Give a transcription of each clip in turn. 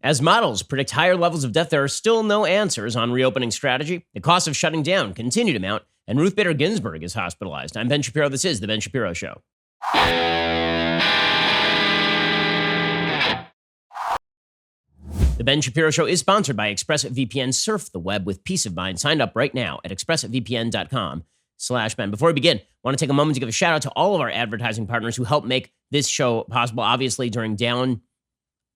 As models predict higher levels of death, there are still no answers on reopening strategy. The costs of shutting down continue to mount, and Ruth Bader Ginsburg is hospitalized. I'm Ben Shapiro. This is The Ben Shapiro Show. The Ben Shapiro Show is sponsored by ExpressVPN. Surf the web with peace of mind. Sign up right now at expressvpn.com/Ben. Before we begin, I want to take a moment to give a shout out to all of our advertising partners who help make this show possible. Obviously, during down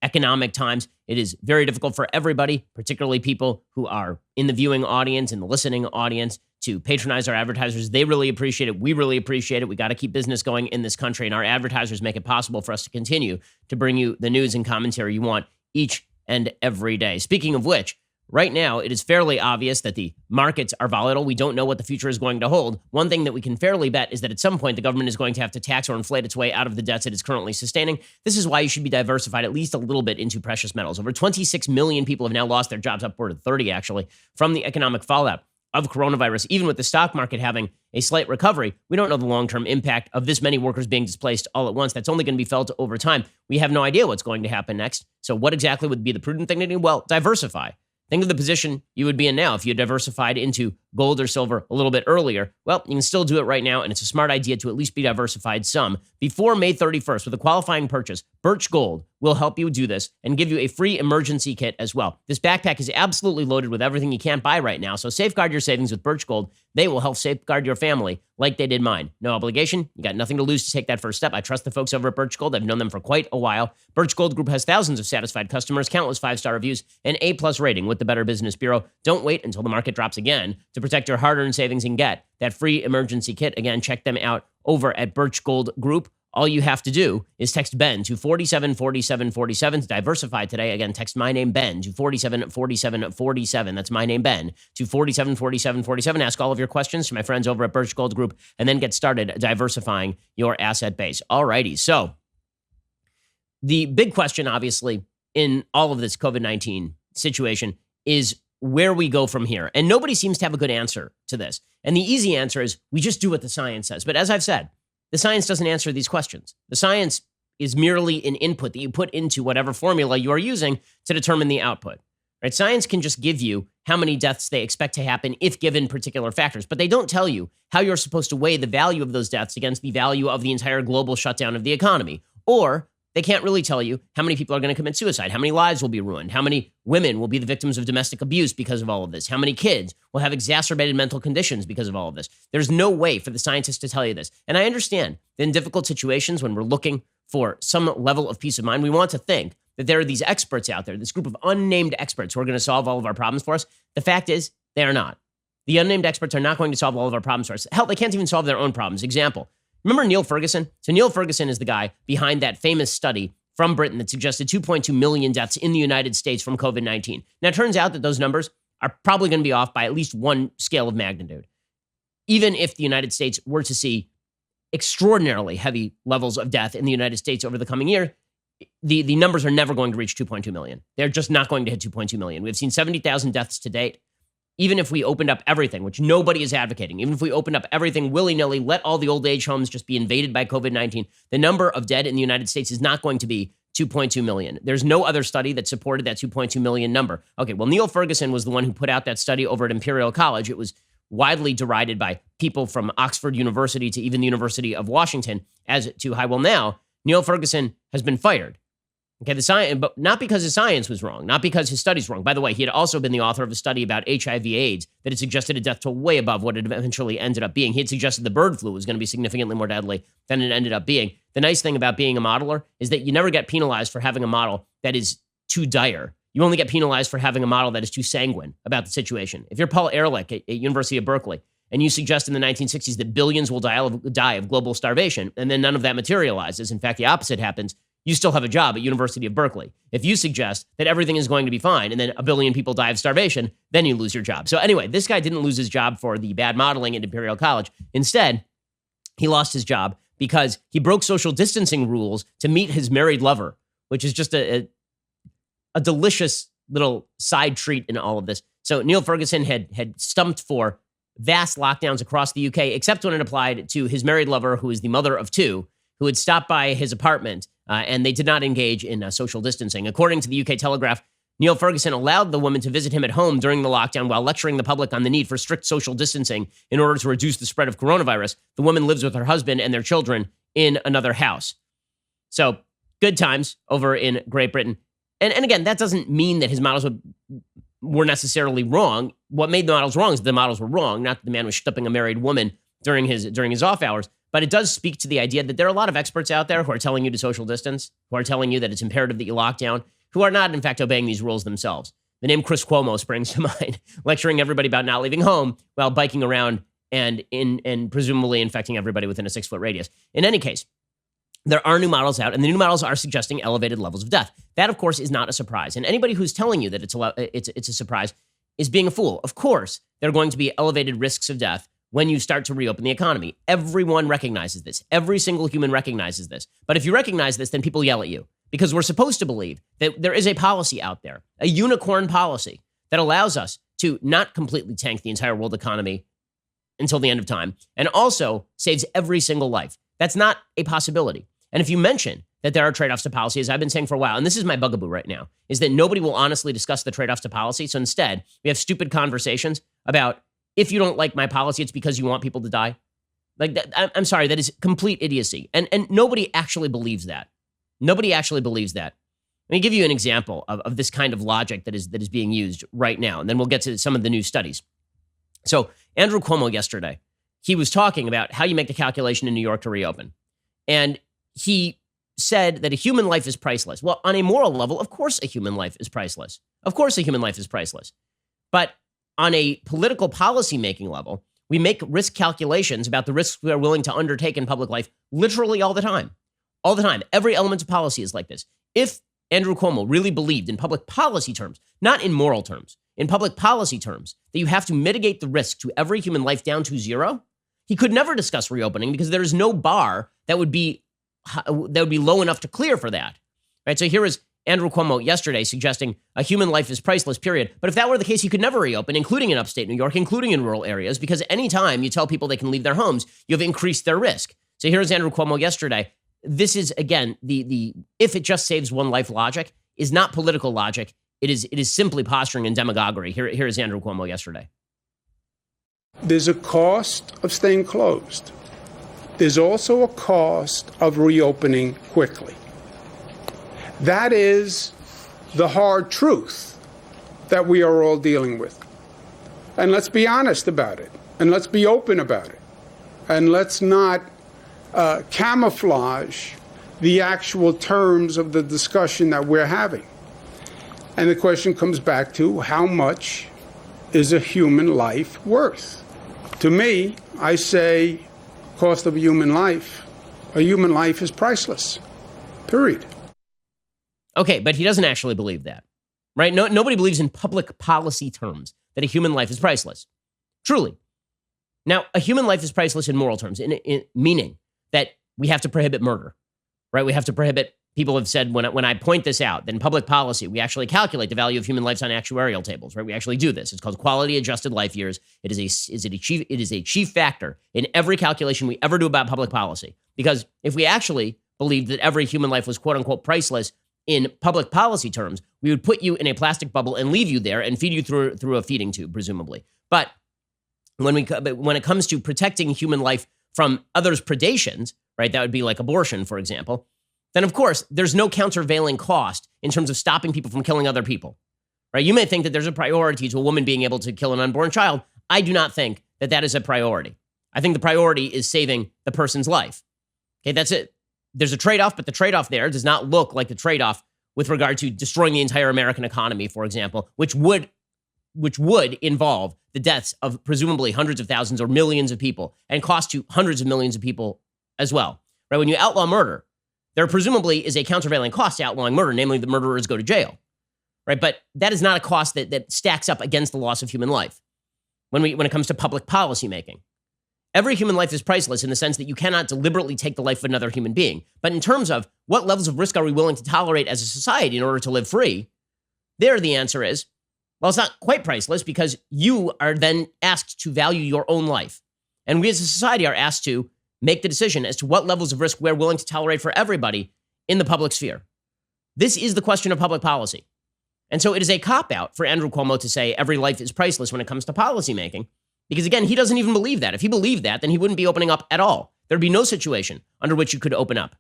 economic times, it is very difficult for everybody, particularly people who are in the viewing audience and the listening audience, to patronize our advertisers. They really appreciate it. We really appreciate it. We got to keep business going in this country, and our advertisers make it possible for us to continue to bring you the news and commentary you want each and every day. Speaking of which, right now, it is fairly obvious that the markets are volatile. We don't know what the future is going to hold. One thing that we can fairly bet is that at some point, the government is going to have to tax or inflate its way out of the debts it is currently sustaining. This is why you should be diversified at least a little bit into precious metals. Over 26 million people have now lost their jobs, upward of 30 actually, from the economic fallout of coronavirus. Even with the stock market having a slight recovery, we don't know the long-term impact of this many workers being displaced all at once. That's only going to be felt over time. We have no idea what's going to happen next. So what exactly would be the prudent thing to do? Well, diversify. Think of the position you would be in now if you had diversified into gold or silver a little bit earlier. Well, you can still do it right now, and it's a smart idea to at least be diversified some. Before May 31st, with a qualifying purchase, Birch Gold will help you do this and give you a free emergency kit as well. This backpack is absolutely loaded with everything you can't buy right now, so safeguard your savings with Birch Gold. They will help safeguard your family like they did mine. No obligation. You got nothing to lose to take that first step. I trust the folks over at Birch Gold. I've known them for quite a while. Birch Gold Group has thousands of satisfied customers, countless 5-star reviews, and A+ rating with the Better Business Bureau. Don't wait until the market drops again to protect your hard-earned savings and get that free emergency kit. Again, check them out over at Birch Gold Group. All you have to do is text Ben to 474747 to diversify today. Again, text my name Ben to 474747. That's my name Ben to 474747. Ask all of your questions to my friends over at Birch Gold Group and then get started diversifying your asset base. All righty. So the big question, obviously, in all of this COVID-19 situation is where we go from here. And nobody seems to have a good answer to this. And the easy answer is we just do what the science says. But as I've said, the science doesn't answer these questions. The science is merely an input that you put into whatever formula you are using to determine the output. Right? Science can just give you how many deaths they expect to happen if given particular factors, but they don't tell you how you're supposed to weigh the value of those deaths against the value of the entire global shutdown of the economy. Or they can't really tell you how many people are going to commit suicide, how many lives will be ruined, how many women will be the victims of domestic abuse because of all of this, how many kids will have exacerbated mental conditions because of all of this. There's no way for the scientists to tell you this. And I understand that in difficult situations when we're looking for some level of peace of mind, we want to think that there are these experts out there, this group of unnamed experts who are going to solve all of our problems for us. The fact is, they are not. The unnamed experts are not going to solve all of our problems for us. Hell, they can't even solve their own problems. Example. Remember Neil Ferguson? So Neil Ferguson is the guy behind that famous study from Britain that suggested 2.2 million deaths in the United States from COVID-19. Now, it turns out that those numbers are probably going to be off by at least one scale of magnitude. Even if the United States were to see extraordinarily heavy levels of death in the United States over the coming year, the numbers are never going to reach 2.2 million. They're just not going to hit 2.2 million. We've seen 70,000 deaths to date. Even if we opened up everything, which nobody is advocating, even if we opened up everything willy-nilly, let all the old age homes just be invaded by COVID-19, the number of dead in the United States is not going to be 2.2 million. There's no other study that supported that 2.2 million number. Okay, well, Neil Ferguson was the one who put out that study over at Imperial College. It was widely derided by people from Oxford University to even the University of Washington as too high. Well, now, Neil Ferguson has been fired. Okay, but not because his science was wrong, not because his study's wrong. By the way, he had also been the author of a study about HIV/AIDS that had suggested a death toll way above what it eventually ended up being. He had suggested the bird flu was going to be significantly more deadly than it ended up being. The nice thing about being a modeler is that you never get penalized for having a model that is too dire. You only get penalized for having a model that is too sanguine about the situation. If you're Paul Ehrlich at University of Berkeley, and you suggest in the 1960s that billions will die of global starvation, and then none of that materializes, in fact, the opposite happens, you still have a job at University of Berkeley. If you suggest that everything is going to be fine and then a billion people die of starvation, then you lose your job. So anyway, this guy didn't lose his job for the bad modeling at Imperial College. Instead, he lost his job because he broke social distancing rules to meet his married lover, which is just a delicious little side treat in all of this. So Neil Ferguson had stumped for vast lockdowns across the UK, except when it applied to his married lover, who is the mother of two, who had stopped by his apartment, and they did not engage in social distancing. According to the UK Telegraph, Neil Ferguson allowed the woman to visit him at home during the lockdown while lecturing the public on the need for strict social distancing in order to reduce the spread of coronavirus. The woman lives with her husband and their children in another house. So good times over in Great Britain. And again, that doesn't mean that his models were necessarily wrong. What made the models wrong is the models were wrong, not that the man was stuffing a married woman during his off hours. But it does speak to the idea that there are a lot of experts out there who are telling you to social distance, who are telling you that it's imperative that you lock down, who are not, in fact, obeying these rules themselves. The name Chris Cuomo springs to mind, lecturing everybody about not leaving home while biking around and presumably infecting everybody within a 6-foot radius. In any case, there are new models out, and the new models are suggesting elevated levels of death. That, of course, is not a surprise. And anybody who's telling you that it's a surprise is being a fool. Of course, there are going to be elevated risks of death when you start to reopen the economy. Everyone recognizes this. Every single human recognizes this. But if you recognize this, then people yell at you, because we're supposed to believe that there is a policy out there, a unicorn policy that allows us to not completely tank the entire world economy until the end of time, and also saves every single life. That's not a possibility. And if you mention that there are trade-offs to policy, as I've been saying for a while, and this is my bugaboo right now, is that nobody will honestly discuss the trade-offs to policy. So instead, we have stupid conversations about, if you don't like my policy, it's because you want people to die. Like that, I'm sorry, that is complete idiocy. And nobody actually believes that. Nobody actually believes that. Let me give you an example of this kind of logic that is being used right now, and then we'll get to some of the new studies. So Andrew Cuomo yesterday, he was talking about how you make the calculation in New York to reopen. And he said that a human life is priceless. Well, on a moral level, of course a human life is priceless. Of course a human life is priceless. But on a political policy-making level, we make risk calculations about the risks we are willing to undertake in public life literally all the time. All the time. Every element of policy is like this. If Andrew Cuomo really believed in public policy terms, not in moral terms, in public policy terms, that you have to mitigate the risk to every human life down to zero, he could never discuss reopening because there is no bar that would be low enough to clear for that. Right? So here is Andrew Cuomo yesterday suggesting a human life is priceless, period. But if that were the case, he could never reopen, including in upstate New York, including in rural areas, because anytime you tell people they can leave their homes, you have increased their risk. So here's Andrew Cuomo yesterday. This is, again, the if it just saves one life logic is not political logic. It is simply posturing and demagoguery. Here is Andrew Cuomo yesterday. There's a cost of staying closed. There's also a cost of reopening quickly. That is the hard truth that we are all dealing with. And let's be honest about it. And let's be open about it. And let's not camouflage the actual terms of the discussion that we're having. And the question comes back to, how much is a human life worth? To me, I say, cost of a human life is priceless. Period. Okay, but he doesn't actually believe that, right? Nobody believes in public policy terms that a human life is priceless. Truly. Now, a human life is priceless in moral terms, in meaning that we have to prohibit murder, right? We have to prohibit, people have said, when I point this out, that in public policy, we actually calculate the value of human lives on actuarial tables, right? We actually do this. It's called quality adjusted life years. It is a chief factor in every calculation we ever do about public policy. Because if we actually believed that every human life was quote unquote priceless in public policy terms, we would put you in a plastic bubble and leave you there and feed you through a feeding tube, presumably. But when it comes to protecting human life from others' predations, right, that would be like abortion, for example, then of course there's no countervailing cost in terms of stopping people from killing other people, right? You may think that there's a priority to a woman being able to kill an unborn child. I do not think that that is a priority. I think the priority is saving the person's life. Okay, that's it. There's a trade-off, but the trade-off there does not look like the trade-off with regard to destroying the entire American economy, for example, which would involve the deaths of presumably hundreds of thousands or millions of people and cost to hundreds of millions of people as well. Right? When you outlaw murder, there presumably is a countervailing cost to outlawing murder, namely the murderers go to jail. Right? But that is not a cost that stacks up against the loss of human life when it comes to public policy making. Every human life is priceless in the sense that you cannot deliberately take the life of another human being. But in terms of what levels of risk are we willing to tolerate as a society in order to live free, there the answer is, well, it's not quite priceless because you are then asked to value your own life. And we as a society are asked to make the decision as to what levels of risk we're willing to tolerate for everybody in the public sphere. This is the question of public policy. And so it is a cop-out for Andrew Cuomo to say every life is priceless when it comes to policymaking. Because again, he doesn't even believe that. If he believed that, then he wouldn't be opening up at all. There'd be no situation under which you could open up.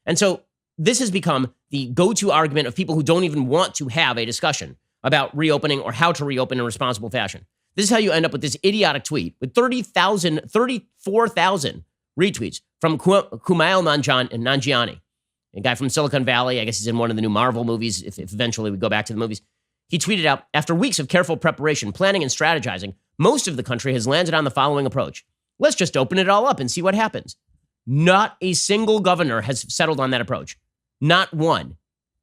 And so this has become the go-to argument of people who don't even want to have a discussion about reopening or how to reopen in a responsible fashion. This is how you end up with this idiotic tweet with 34,000 retweets from Kumail Nanjiani, a guy from Silicon Valley. I guess he's in one of the new Marvel movies, if eventually we go back to the movies. He tweeted out, after weeks of careful preparation, planning, and strategizing, most of the country has landed on the following approach. Let's just open it all up and see what happens. Not a single governor has settled on that approach. Not one.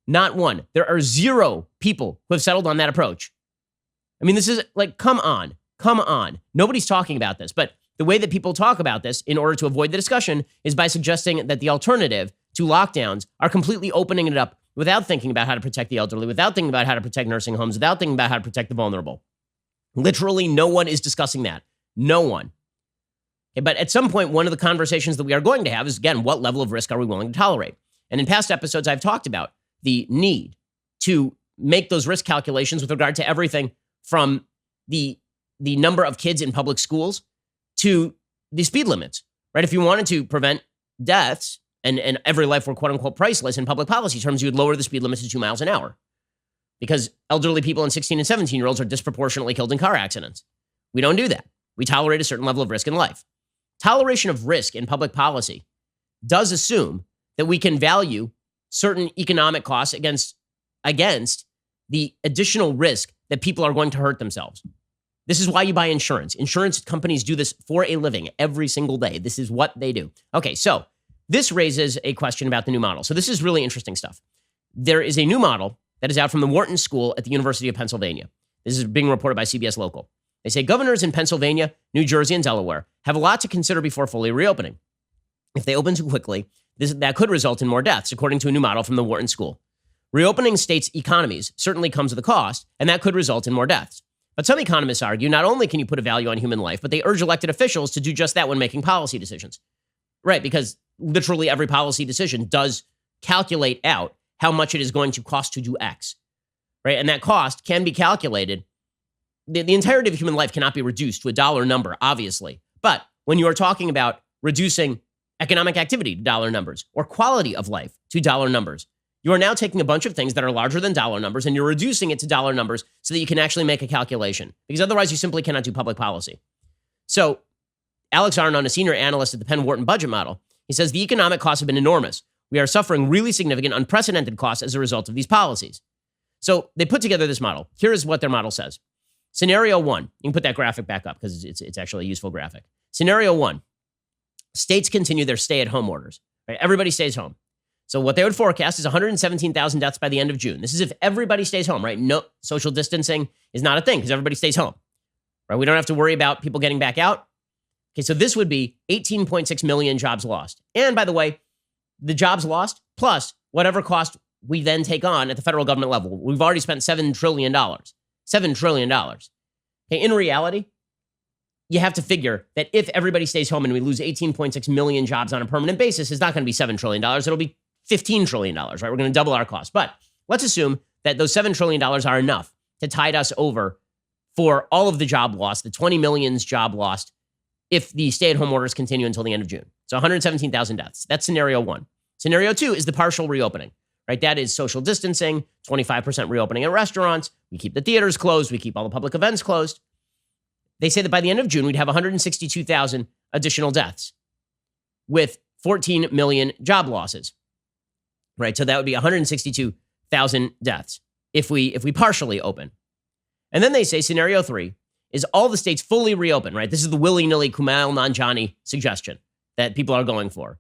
Not one. There are 0 people who have settled on that approach. I mean, this is like, come on. Nobody's talking about this. But the way that people talk about this in order to avoid the discussion is by suggesting that the alternative to lockdowns are completely opening it up without thinking about how to protect the elderly, without thinking about how to protect nursing homes, without thinking about how to protect the vulnerable. Literally, no one is discussing that. No one. Okay, but at some point, one of the conversations that we are going to have is, again, what level of risk are we willing to tolerate? And in past episodes, I've talked about the need to make those risk calculations with regard to everything from the number of kids in public schools to the speed limits, right? If you wanted to prevent deaths and every life were quote unquote priceless in public policy terms, you would lower the speed limits to 2 miles an hour because elderly people and 16 and 17-year-olds are disproportionately killed in car accidents. We don't do that. We tolerate a certain level of risk in life. Toleration of risk in public policy does assume that we can value certain economic costs against the additional risk that people are going to hurt themselves. This is why you buy insurance. Insurance companies do this for a living every single day. This is what they do. Okay, so this raises a question about the new model. So this is really interesting stuff. There is a new model that is out from the Wharton School at the University of Pennsylvania. This is being reported by CBS Local. They say governors in Pennsylvania, New Jersey, and Delaware have a lot to consider before fully reopening. If they open too quickly, that could result in more deaths, according to a new model from the Wharton School. Reopening states' economies certainly comes with a cost, and that could result in more deaths. But some economists argue not only can you put a value on human life, but they urge elected officials to do just that when making policy decisions. Right, because literally every policy decision does calculate out how much it is going to cost to do X. Right, and that cost can be calculated. The entirety of human life cannot be reduced to a dollar number, obviously. But when you are talking about reducing economic activity to dollar numbers or quality of life to dollar numbers, you are now taking a bunch of things that are larger than dollar numbers and you're reducing it to dollar numbers so that you can actually make a calculation, because otherwise you simply cannot do public policy. So Alex Arnon, a senior analyst at the Penn Wharton budget model, he says the economic costs have been enormous. We are suffering really significant, unprecedented costs as a result of these policies. So they put together this model. Here is what their model says. Scenario 1, you can put that graphic back up because it's actually a useful graphic. Scenario 1, states continue their stay-at-home orders. Right? Everybody stays home. So what they would forecast is 117,000 deaths by the end of June. This is if everybody stays home, right? No, social distancing is not a thing because everybody stays home. Right? We don't have to worry about people getting back out. Okay, so this would be 18.6 million jobs lost. And by the way, the jobs lost plus whatever cost we then take on at the federal government level. We've already spent $7 trillion. $7 trillion. Okay, in reality, you have to figure that if everybody stays home and we lose 18.6 million jobs on a permanent basis, it's not going to be $7 trillion. It'll be $15 trillion, right? We're going to double our cost. But let's assume that those $7 trillion are enough to tide us over for all of the job loss, the 20 million's job lost, if the stay-at-home orders continue until the end of June. So 117,000 deaths. That's scenario 1. Scenario 2 is the partial reopening, right? That is social distancing, 25% reopening in restaurants. We keep the theaters closed. We keep all the public events closed. They say that by the end of June, we'd have 162,000 additional deaths with 14 million job losses, right? So that would be 162,000 deaths if we partially open. And then they say scenario 3 is all the states fully reopen, right? This is the willy-nilly Kumail Nanjiani suggestion that people are going for.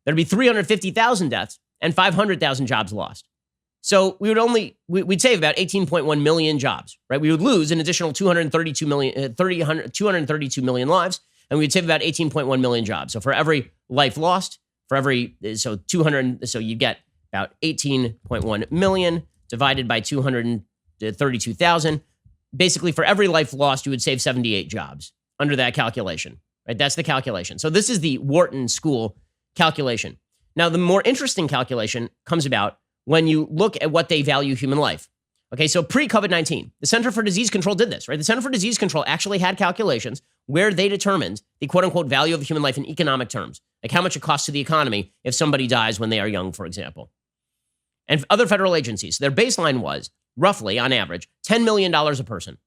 There'd be 350,000 deaths and 500,000 jobs lost. So we'd save about 18.1 million jobs, right? We would lose an additional 232 million lives, and we'd save about 18.1 million jobs. So for every life lost, so you get about 18.1 million divided by 232,000. Basically, for every life lost, you would save 78 jobs under that calculation, right? That's the calculation. So this is the Wharton School calculation. Now, the more interesting calculation comes about when you look at what they value human life. Okay, so pre-COVID-19, the Center for Disease Control did this, right? The Center for Disease Control actually had calculations where they determined the quote-unquote value of human life in economic terms, like how much it costs to the economy if somebody dies when they are young, for example. And other federal agencies, their baseline was roughly, on average, $10 million a person.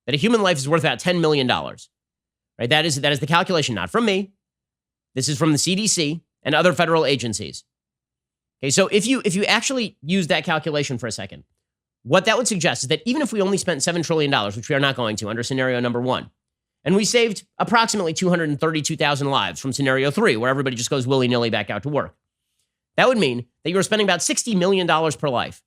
That a human life is worth about $10 million, right? That is the calculation, not from me. This is from the CDC and other federal agencies. Okay, so if you actually use that calculation for a second, what that would suggest is that even if we only spent $7 trillion, which we are not going to under scenario number 1, and we saved approximately 232,000 lives from scenario 3, where everybody just goes willy-nilly back out to work, that would mean that you were spending about $60 million per life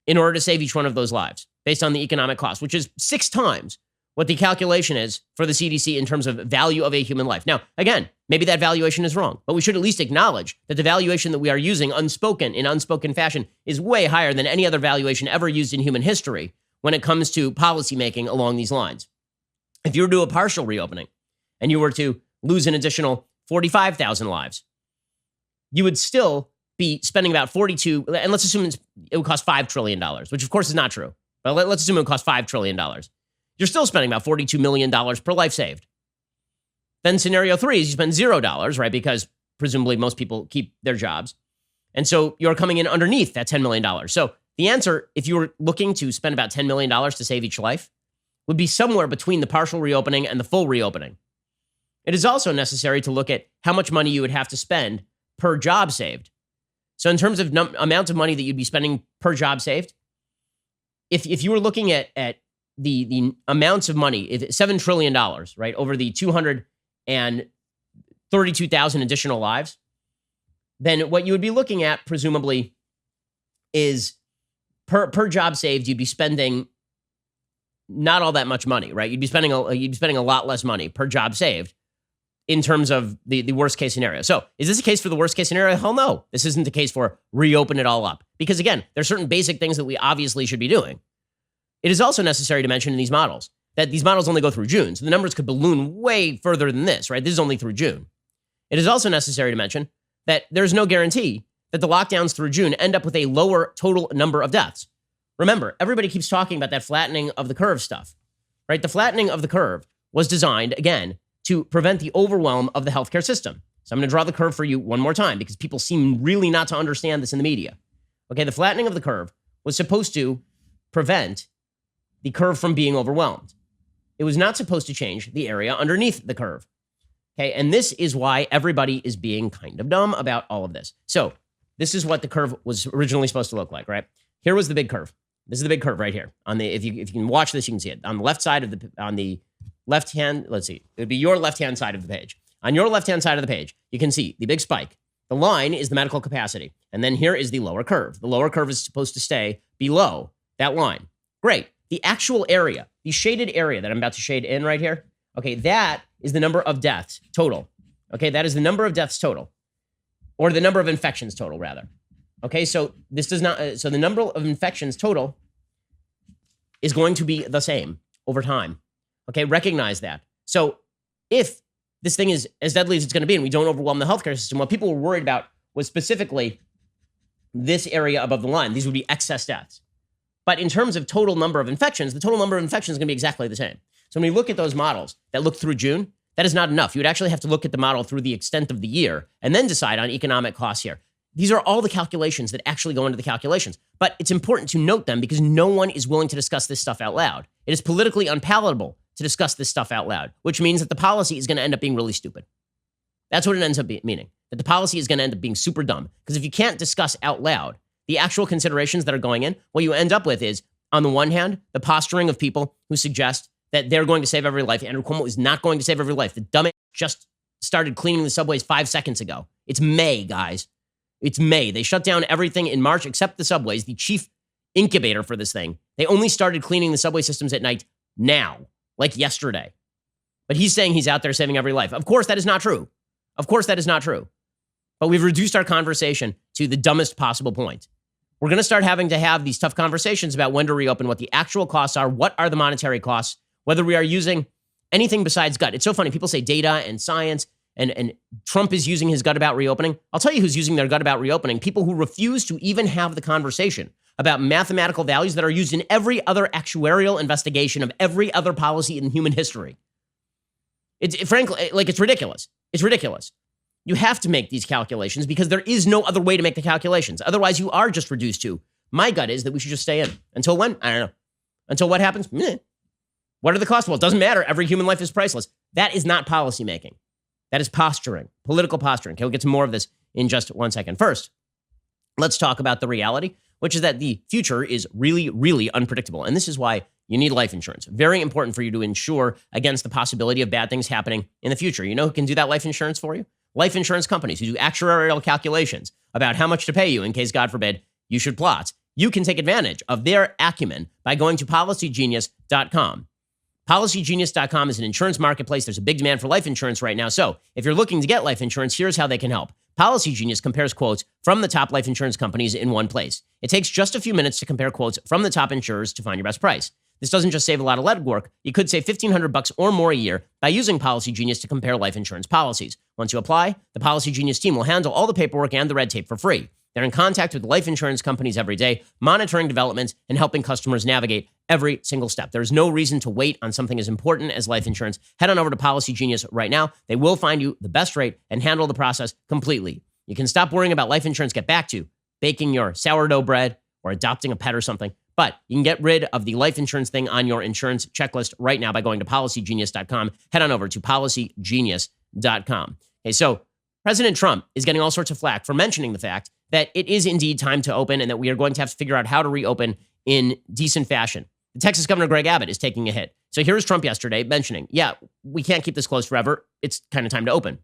in order to save each one of those lives based on the economic cost, which is 6 times what the calculation is for the CDC in terms of value of a human life. Now, again, maybe that valuation is wrong, but we should at least acknowledge that the valuation that we are using in unspoken fashion is way higher than any other valuation ever used in human history when it comes to policymaking along these lines. If you were to do a partial reopening and you were to lose an additional 45,000 lives, you would still be spending about 42, and let's assume it would cost $5 trillion, which of course is not true, but let's assume it would cost $5 trillion. You're still spending about $42 million per life saved. Then scenario 3 is you spend $0, right? Because presumably most people keep their jobs. And so you're coming in underneath that $10 million. So the answer, if you were looking to spend about $10 million to save each life, would be somewhere between the partial reopening and the full reopening. It is also necessary to look at how much money you would have to spend per job saved. So in terms of amount of money that you'd be spending per job saved, if you were looking at the amounts of money, if $7 trillion, right, over the 232,000 additional lives, then what you would be looking at, presumably, is per job saved, you'd be spending not all that much money, right? You'd be spending a lot less money per job saved in terms of the worst case scenario. So is this a case for the worst case scenario? Hell no. This isn't the case for reopen it all up. Because again, there's certain basic things that we obviously should be doing. It is also necessary to mention in these models that these models only go through June. So the numbers could balloon way further than this, right? This is only through June. It is also necessary to mention that there's no guarantee that the lockdowns through June end up with a lower total number of deaths. Remember, everybody keeps talking about that flattening of the curve stuff, right? The flattening of the curve was designed, again, to prevent the overwhelm of the healthcare system. So I'm going to draw the curve for you one more time because people seem really not to understand this in the media. Okay, the flattening of the curve was supposed to prevent the curve from being overwhelmed. It was not supposed to change the area underneath the curve. Okay, and this is why everybody is being kind of dumb about all of this. So this is what the curve was originally supposed to look like, right? Here was the big curve. This is the big curve right here. If you can watch this, you can see it on the left side of the left hand. Let's see, it would be your left hand side of the page. On your left hand side of the page, you can see the big spike. The line is the medical capacity, and then here is the lower curve. The lower curve is supposed to stay below that line. Great. The actual area, the shaded area that I'm about to shade in right here, okay, that is the number of deaths total. Okay, that is the number of deaths total, or the number of infections total, rather. Okay, so this does not, so the number of infections total is going to be the same over time. Okay, recognize that. So if this thing is as deadly as it's going to be and we don't overwhelm the healthcare system, what people were worried about was specifically this area above the line. These would be excess deaths. But in terms of total number of infections, the total number of infections is going to be exactly the same. So when we look at those models that look through June, that is not enough. You would actually have to look at the model through the extent of the year and then decide on economic costs here. These are all the calculations that actually go into the calculations. But it's important to note them because no one is willing to discuss this stuff out loud. It is politically unpalatable to discuss this stuff out loud, which means that the policy is going to end up being really stupid. That's what it ends up meaning, that the policy is going to end up being super dumb. Because if you can't discuss out loud the actual considerations that are going in, what you end up with is, on the one hand, the posturing of people who suggest that they're going to save every life. Andrew Cuomo is not going to save every life. The dumbass just started cleaning the subways 5 seconds ago. It's May, guys. It's May. They shut down everything in March except the subways, the chief incubator for this thing. They only started cleaning the subway systems at night now, like yesterday. But he's saying he's out there saving every life. Of course, that is not true. Of course, that is not true. But we've reduced our conversation to the dumbest possible point. We're going to start having to have these tough conversations about when to reopen, what the actual costs are, what are the monetary costs, whether we are using anything besides gut. It's so funny. People say data and science and Trump is using his gut about reopening. I'll tell you who's using their gut about reopening. People who refuse to even have the conversation about mathematical values that are used in every other actuarial investigation of every other policy in human history. Frankly, it's ridiculous. It's ridiculous. You have to make these calculations because there is no other way to make the calculations. Otherwise, you are just reduced to, my gut is that we should just stay in. Until when? I don't know. Until what happens? Meh. What are the costs? Well, it doesn't matter. Every human life is priceless. That is not policymaking. That is posturing, political posturing. Okay, we'll get to more of this in just 1 second. First, let's talk about the reality, which is that the future is really, really unpredictable. And this is why you need life insurance. Very important for you to insure against the possibility of bad things happening in the future. You know who can do that life insurance for you? Life insurance companies who do actuarial calculations about how much to pay you in case, God forbid, you should plot. You can take advantage of their acumen by going to PolicyGenius.com. PolicyGenius.com is an insurance marketplace. There's a big demand for life insurance right now. So if you're looking to get life insurance, here's how they can help. PolicyGenius compares quotes from the top life insurance companies in one place. It takes just a few minutes to compare quotes from the top insurers to find your best price. This doesn't just save a lot of legwork. You could save $1,500 or more a year by using PolicyGenius to compare life insurance policies. Once you apply, the PolicyGenius team will handle all the paperwork and the red tape for free. They're in contact with life insurance companies every day, monitoring developments and helping customers navigate every single step. There's no reason to wait on something as important as life insurance. Head on over to PolicyGenius right now. They will find you the best rate and handle the process completely. You can stop worrying about life insurance, get back to baking your sourdough bread or adopting a pet or something. But you can get rid of the life insurance thing on your insurance checklist right now by going to PolicyGenius.com. Head on over to PolicyGenius.com. Okay, so President Trump is getting all sorts of flack for mentioning the fact that it is indeed time to open and that we are going to have to figure out how to reopen in decent fashion. The Texas Governor Greg Abbott is taking a hit. So here's Trump yesterday mentioning, yeah, we can't keep this closed forever. It's kind of time to open.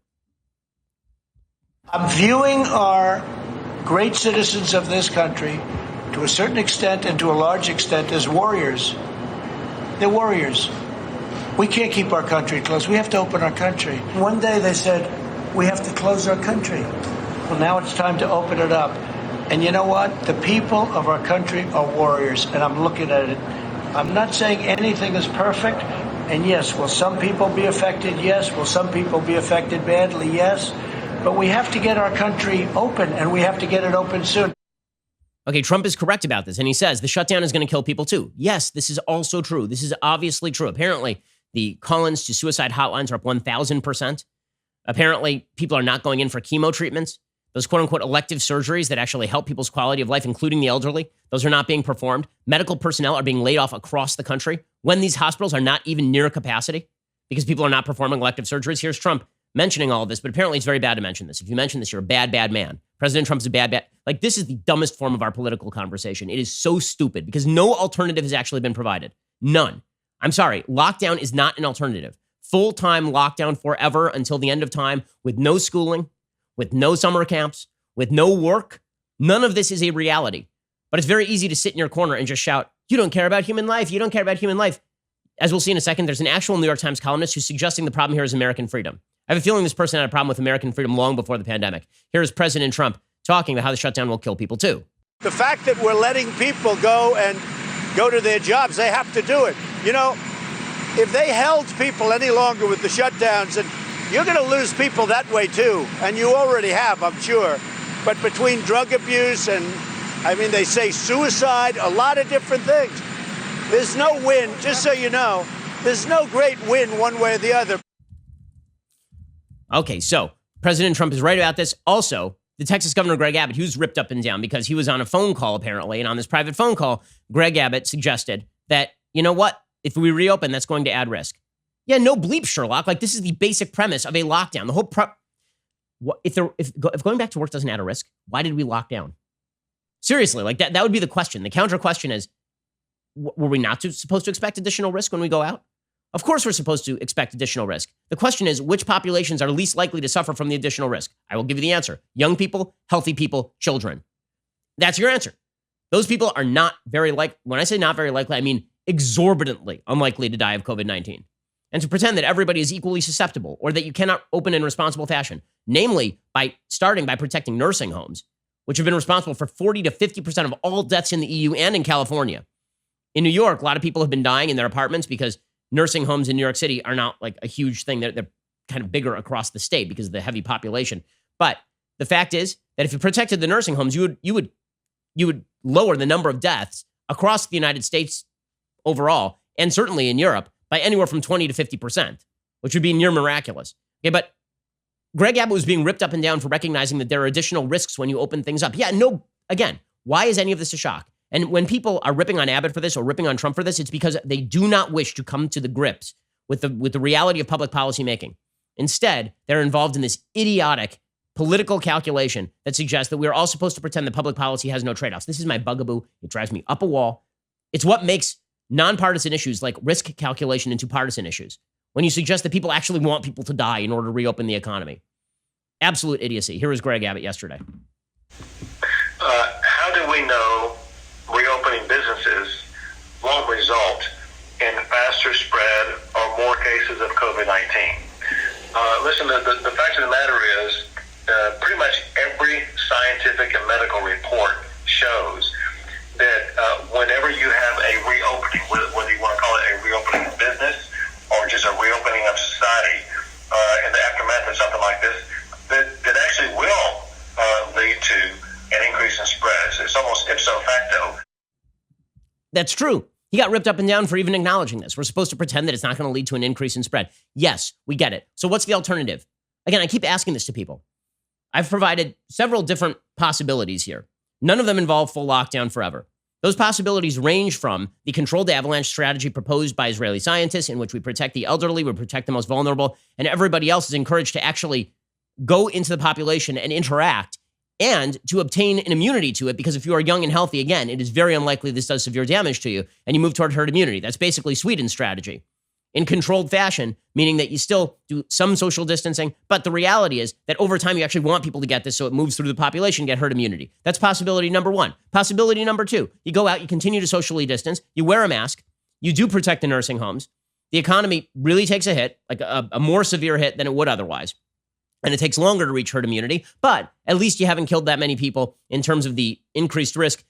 I'm viewing our great citizens of this country to a certain extent and to a large extent as warriors. They're warriors. We can't keep our country closed. We have to open our country. One day they said, we have to close our country. Well, now it's time to open it up. And you know what? The people of our country are warriors, and I'm looking at it. I'm not saying anything is perfect. And yes, will some people be affected? Yes. Will some people be affected badly? Yes. But we have to get our country open, and we have to get it open soon. Okay, Trump is correct about this, and he says the shutdown is going to kill people too. Yes, this is also true. This is obviously true. Apparently, the call-ins to suicide hotlines are up 1,000%. Apparently, people are not going in for chemo treatments. Those quote-unquote elective surgeries that actually help people's quality of life, including the elderly, those are not being performed. Medical personnel are being laid off across the country when these hospitals are not even near capacity because people are not performing elective surgeries. Here's Trump mentioning all of this, but apparently it's very bad to mention this. If you mention this, you're a bad, bad man. President Trump's a bad, bad. Like, this is the dumbest form of our political conversation. It is so stupid because no alternative has actually been provided. None. I'm sorry. Lockdown is not an alternative. Full-time lockdown forever until the end of time with no schooling, with no summer camps, with no work. None of this is a reality. But it's very easy to sit in your corner and just shout, you don't care about human life. You don't care about human life. As we'll see in a second, there's an actual New York Times columnist who's suggesting the problem here is American freedom. I have a feeling this person had a problem with American freedom long before the pandemic. Here is President Trump talking about how the shutdown will kill people too. The fact that we're letting people go to their jobs, they have to do it. You know, if they held people any longer with the shutdowns, and you're going to lose people that way too, and you already have, I'm sure. But between drug abuse and, they say suicide, a lot of different things. There's no win, just so you know, there's no great win one way or the other. Okay, so President Trump is right about this. Also, the Texas Governor Greg Abbott, who's ripped up and down because he was on a phone call apparently, and on this private phone call, Greg Abbott suggested that, you know what, if we reopen, that's going to add risk. Yeah, no bleep, Sherlock. Like, this is the basic premise of a lockdown. The whole if going back to work doesn't add a risk, why did we lock down? Seriously, like that would be the question. The counter question is, were we not supposed to expect additional risk when we go out? Of course we're supposed to expect additional risk. The question is, which populations are least likely to suffer from the additional risk? I will give you the answer. Young people, healthy people, children. That's your answer. Those people are not very likely. When I say not very likely, I mean exorbitantly unlikely to die of COVID-19. And to pretend that everybody is equally susceptible or that you cannot open in responsible fashion, namely by starting by protecting nursing homes, which have been responsible for 40 to 50% of all deaths in the EU and in California. In New York, a lot of people have been dying in their apartments because nursing homes in New York City are not like a huge thing. They're kind of bigger across the state because of the heavy population. But the fact is that if you protected the nursing homes, you would lower the number of deaths across the United States overall, and certainly in Europe, by anywhere from 20 to 50%, which would be near miraculous. Okay, but Greg Abbott was being ripped up and down for recognizing that there are additional risks when you open things up. Yeah, no, again, why is any of this a shock? And when people are ripping on Abbott for this or ripping on Trump for this, it's because they do not wish to come to the grips with the reality of public policy making. Instead, they're involved in this idiotic political calculation that suggests that we're all supposed to pretend that public policy has no trade-offs. This is my bugaboo. It drives me up a wall. It's what makes nonpartisan issues like risk calculation into partisan issues. When you suggest that people actually want people to die in order to reopen the economy. Absolute idiocy. Here was Greg Abbott yesterday. How do we know reopening businesses won't result in faster spread or more cases of COVID-19? Listen, the fact of the matter is pretty much every scientific and medical report shows that whenever you have a reopening, whether you want to call it a reopening of business or just a reopening of society in the aftermath of something like this, that actually will lead to an increase in spreads. It's almost ipso facto. That's true. He got ripped up and down for even acknowledging this. We're supposed to pretend that it's not going to lead to an increase in spread. Yes, we get it. So what's the alternative? Again, I keep asking this to people. I've provided several different possibilities here. None of them involve full lockdown forever. Those possibilities range from the controlled avalanche strategy proposed by Israeli scientists, in which we protect the elderly, we protect the most vulnerable, and everybody else is encouraged to actually go into the population and interact and to obtain an immunity to it, because if you are young and healthy, again, it is very unlikely this does severe damage to you, and you move toward herd immunity. That's basically Sweden's strategy. In controlled fashion, meaning that you still do some social distancing, but the reality is that over time you actually want people to get this so it moves through the population, get herd immunity. That's possibility number one. Possibility number two, you go out, you continue to socially distance, you wear a mask, you do protect the nursing homes, the economy really takes a hit, like a more severe hit than it would otherwise, and it takes longer to reach herd immunity, but at least you haven't killed that many people in terms of the increased risk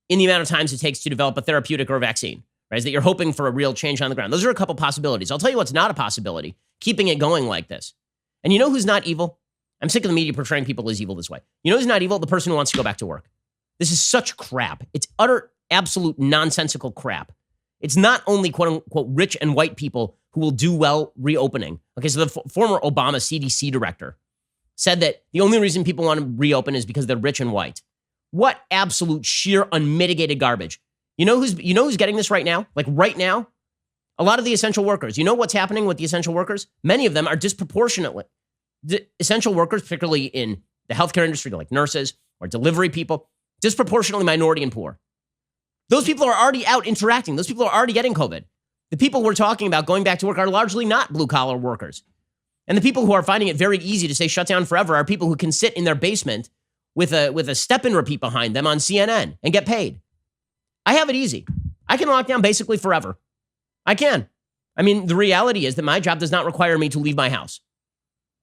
in the amount of times it takes to develop a therapeutic or a vaccine. Right, is that you're hoping for a real change on the ground. Those are a couple possibilities. I'll tell you what's not a possibility, keeping it going like this. And you know who's not evil? I'm sick of the media portraying people as evil this way. You know who's not evil? The person who wants to go back to work. This is such crap. It's utter, absolute, nonsensical crap. It's not only quote unquote rich and white people who will do well reopening. Okay, so the former Obama CDC director said that the only reason people want to reopen is because they're rich and white. What absolute sheer unmitigated garbage. You know who's getting this right now? Like right now? A lot of the essential workers. You know what's happening with the essential workers? Many of them are disproportionately. The essential workers, particularly in the healthcare industry, like nurses or delivery people, disproportionately minority and poor. Those people are already out interacting. Those people are already getting COVID. The people we're talking about going back to work are largely not blue-collar workers. And the people who are finding it very easy to say shut down forever are people who can sit in their basement with a step-in repeat behind them on CNN and get paid. I have it easy. I can lock down basically forever. I can. I mean, the reality is that my job does not require me to leave my house.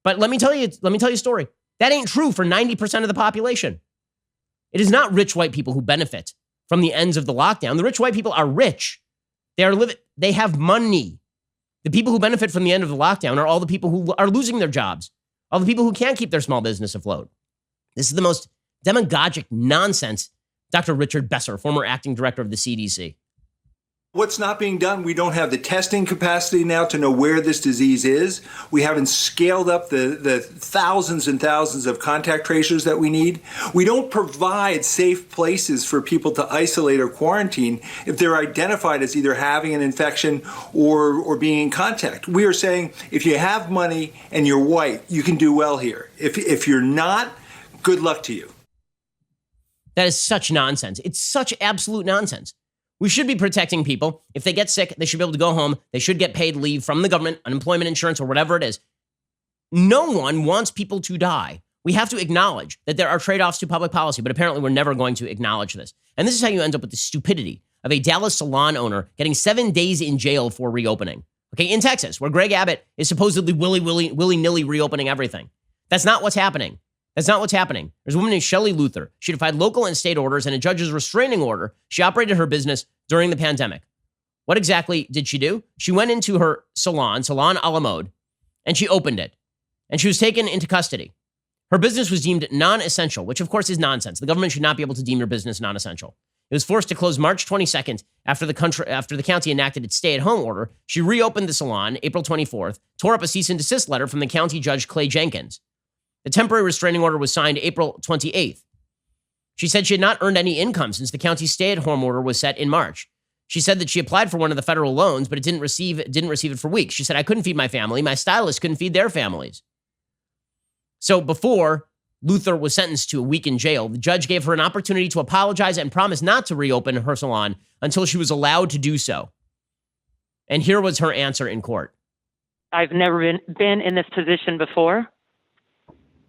But let me tell you a story. That ain't true for 90% of the population. It is not rich white people who benefit from the ends of the lockdown. The rich white people are rich. They have money. The people who benefit from the end of the lockdown are all the people who are losing their jobs, all the people who can't keep their small business afloat. This is the most demagogic nonsense. Dr. Richard Besser, former acting director of the CDC. What's not being done? We don't have the testing capacity now to know where this disease is. We haven't scaled up the thousands and thousands of contact tracers that we need. We don't provide safe places for people to isolate or quarantine if they're identified as either having an infection or being in contact. We are saying if you have money and you're white, you can do well here. If you're not, good luck to you. That is such nonsense. It's such absolute nonsense. We should be protecting people. If they get sick, they should be able to go home. They should get paid leave from the government, unemployment insurance, or whatever it is. No one wants people to die. We have to acknowledge that there are trade-offs to public policy, but apparently we're never going to acknowledge this. And this is how you end up with the stupidity of a Dallas salon owner getting 7 days in jail for reopening. Okay, in Texas, where Greg Abbott is supposedly willy-nilly reopening everything. That's not what's happening. That's not what's happening. There's a woman named Shelley Luther. She defied local and state orders and a judge's restraining order. She operated her business during the pandemic. What exactly did she do? She went into her salon a la mode, and she opened it, and she was taken into custody. Her business was deemed non-essential, which of course is nonsense. The government should not be able to deem your business non-essential. It was forced to close March 22nd after the county enacted its stay-at-home order. She reopened the salon April 24th, tore up a cease and desist letter from the county judge Clay Jenkins. The temporary restraining order was signed April 28th. She said she had not earned any income since the county's stay-at-home order was set in March. She said that she applied for one of the federal loans, but didn't receive it for weeks. She said, I couldn't feed my family. My stylist couldn't feed their families. So before Luther was sentenced to a week in jail, the judge gave her an opportunity to apologize and promise not to reopen her salon until she was allowed to do so. And here was her answer in court. I've never been in this position before,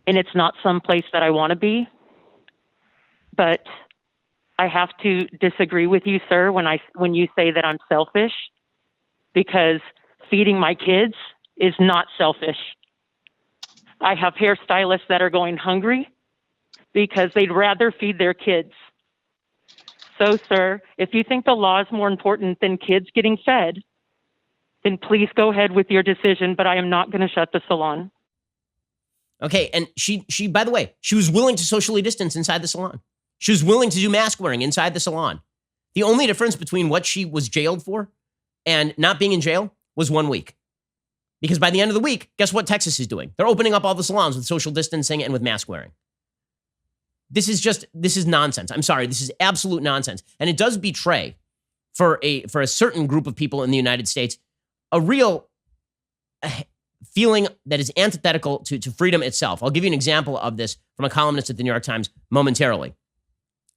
and it's not some place that I want to be. But I have to disagree with you, sir, when you say that I'm selfish, because feeding my kids is not selfish. I have hairstylists that are going hungry because they'd rather feed their kids. So, sir, if you think the law is more important than kids getting fed, then please go ahead with your decision, but I am not going to shut the salon. Okay, and she, by the way, she was willing to socially distance inside the salon. She was willing to do mask wearing inside the salon. The only difference between what she was jailed for and not being in jail was 1 week. Because by the end of the week, guess what Texas is doing? They're opening up all the salons with social distancing and with mask wearing. This is nonsense. I'm sorry, this is absolute nonsense. And it does betray, for a certain group of people in the United States, a real feeling that is antithetical to freedom itself. I'll give you an example of this from a columnist at the New York Times momentarily.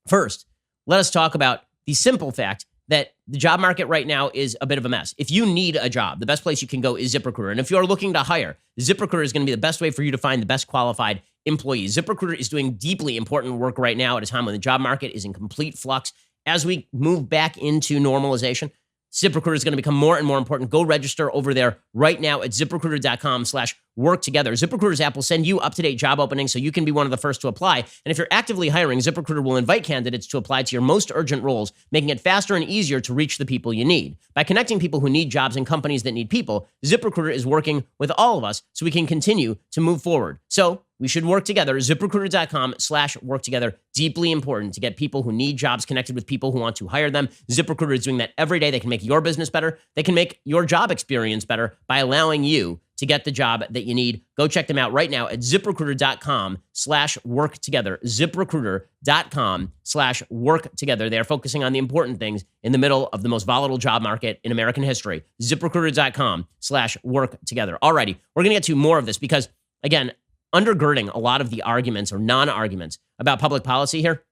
First, let us talk about the simple fact that the job market right now is a bit of a mess. If you need a job, the best place you can go is ZipRecruiter. And if you're looking to hire, ZipRecruiter is going to be the best way for you to find the best qualified employees. ZipRecruiter is doing deeply important work right now at a time when the job market is in complete flux. As we move back into normalization, ZipRecruiter is going to become more and more important. Go register over there right now at ZipRecruiter.com/worktogether. ZipRecruiter's app will send you up-to-date job openings so you can be one of the first to apply. And if you're actively hiring, ZipRecruiter will invite candidates to apply to your most urgent roles, making it faster and easier to reach the people you need. By connecting people who need jobs and companies that need people, ZipRecruiter is working with all of us so we can continue to move forward. So we should work together. ZipRecruiter.com/worktogether. Deeply important to get people who need jobs connected with people who want to hire them. ZipRecruiter is doing that every day. They can make your business better. They can make your job experience better by allowing you to get the job that you need. Go check them out right now at ZipRecruiter.com/worktogether. ZipRecruiter.com/worktogether. They are focusing on the important things in the middle of the most volatile job market in American history. ZipRecruiter.com/worktogether. Alrighty, we're going to get to more of this because, again, undergirding a lot of the arguments or non-arguments about public policy here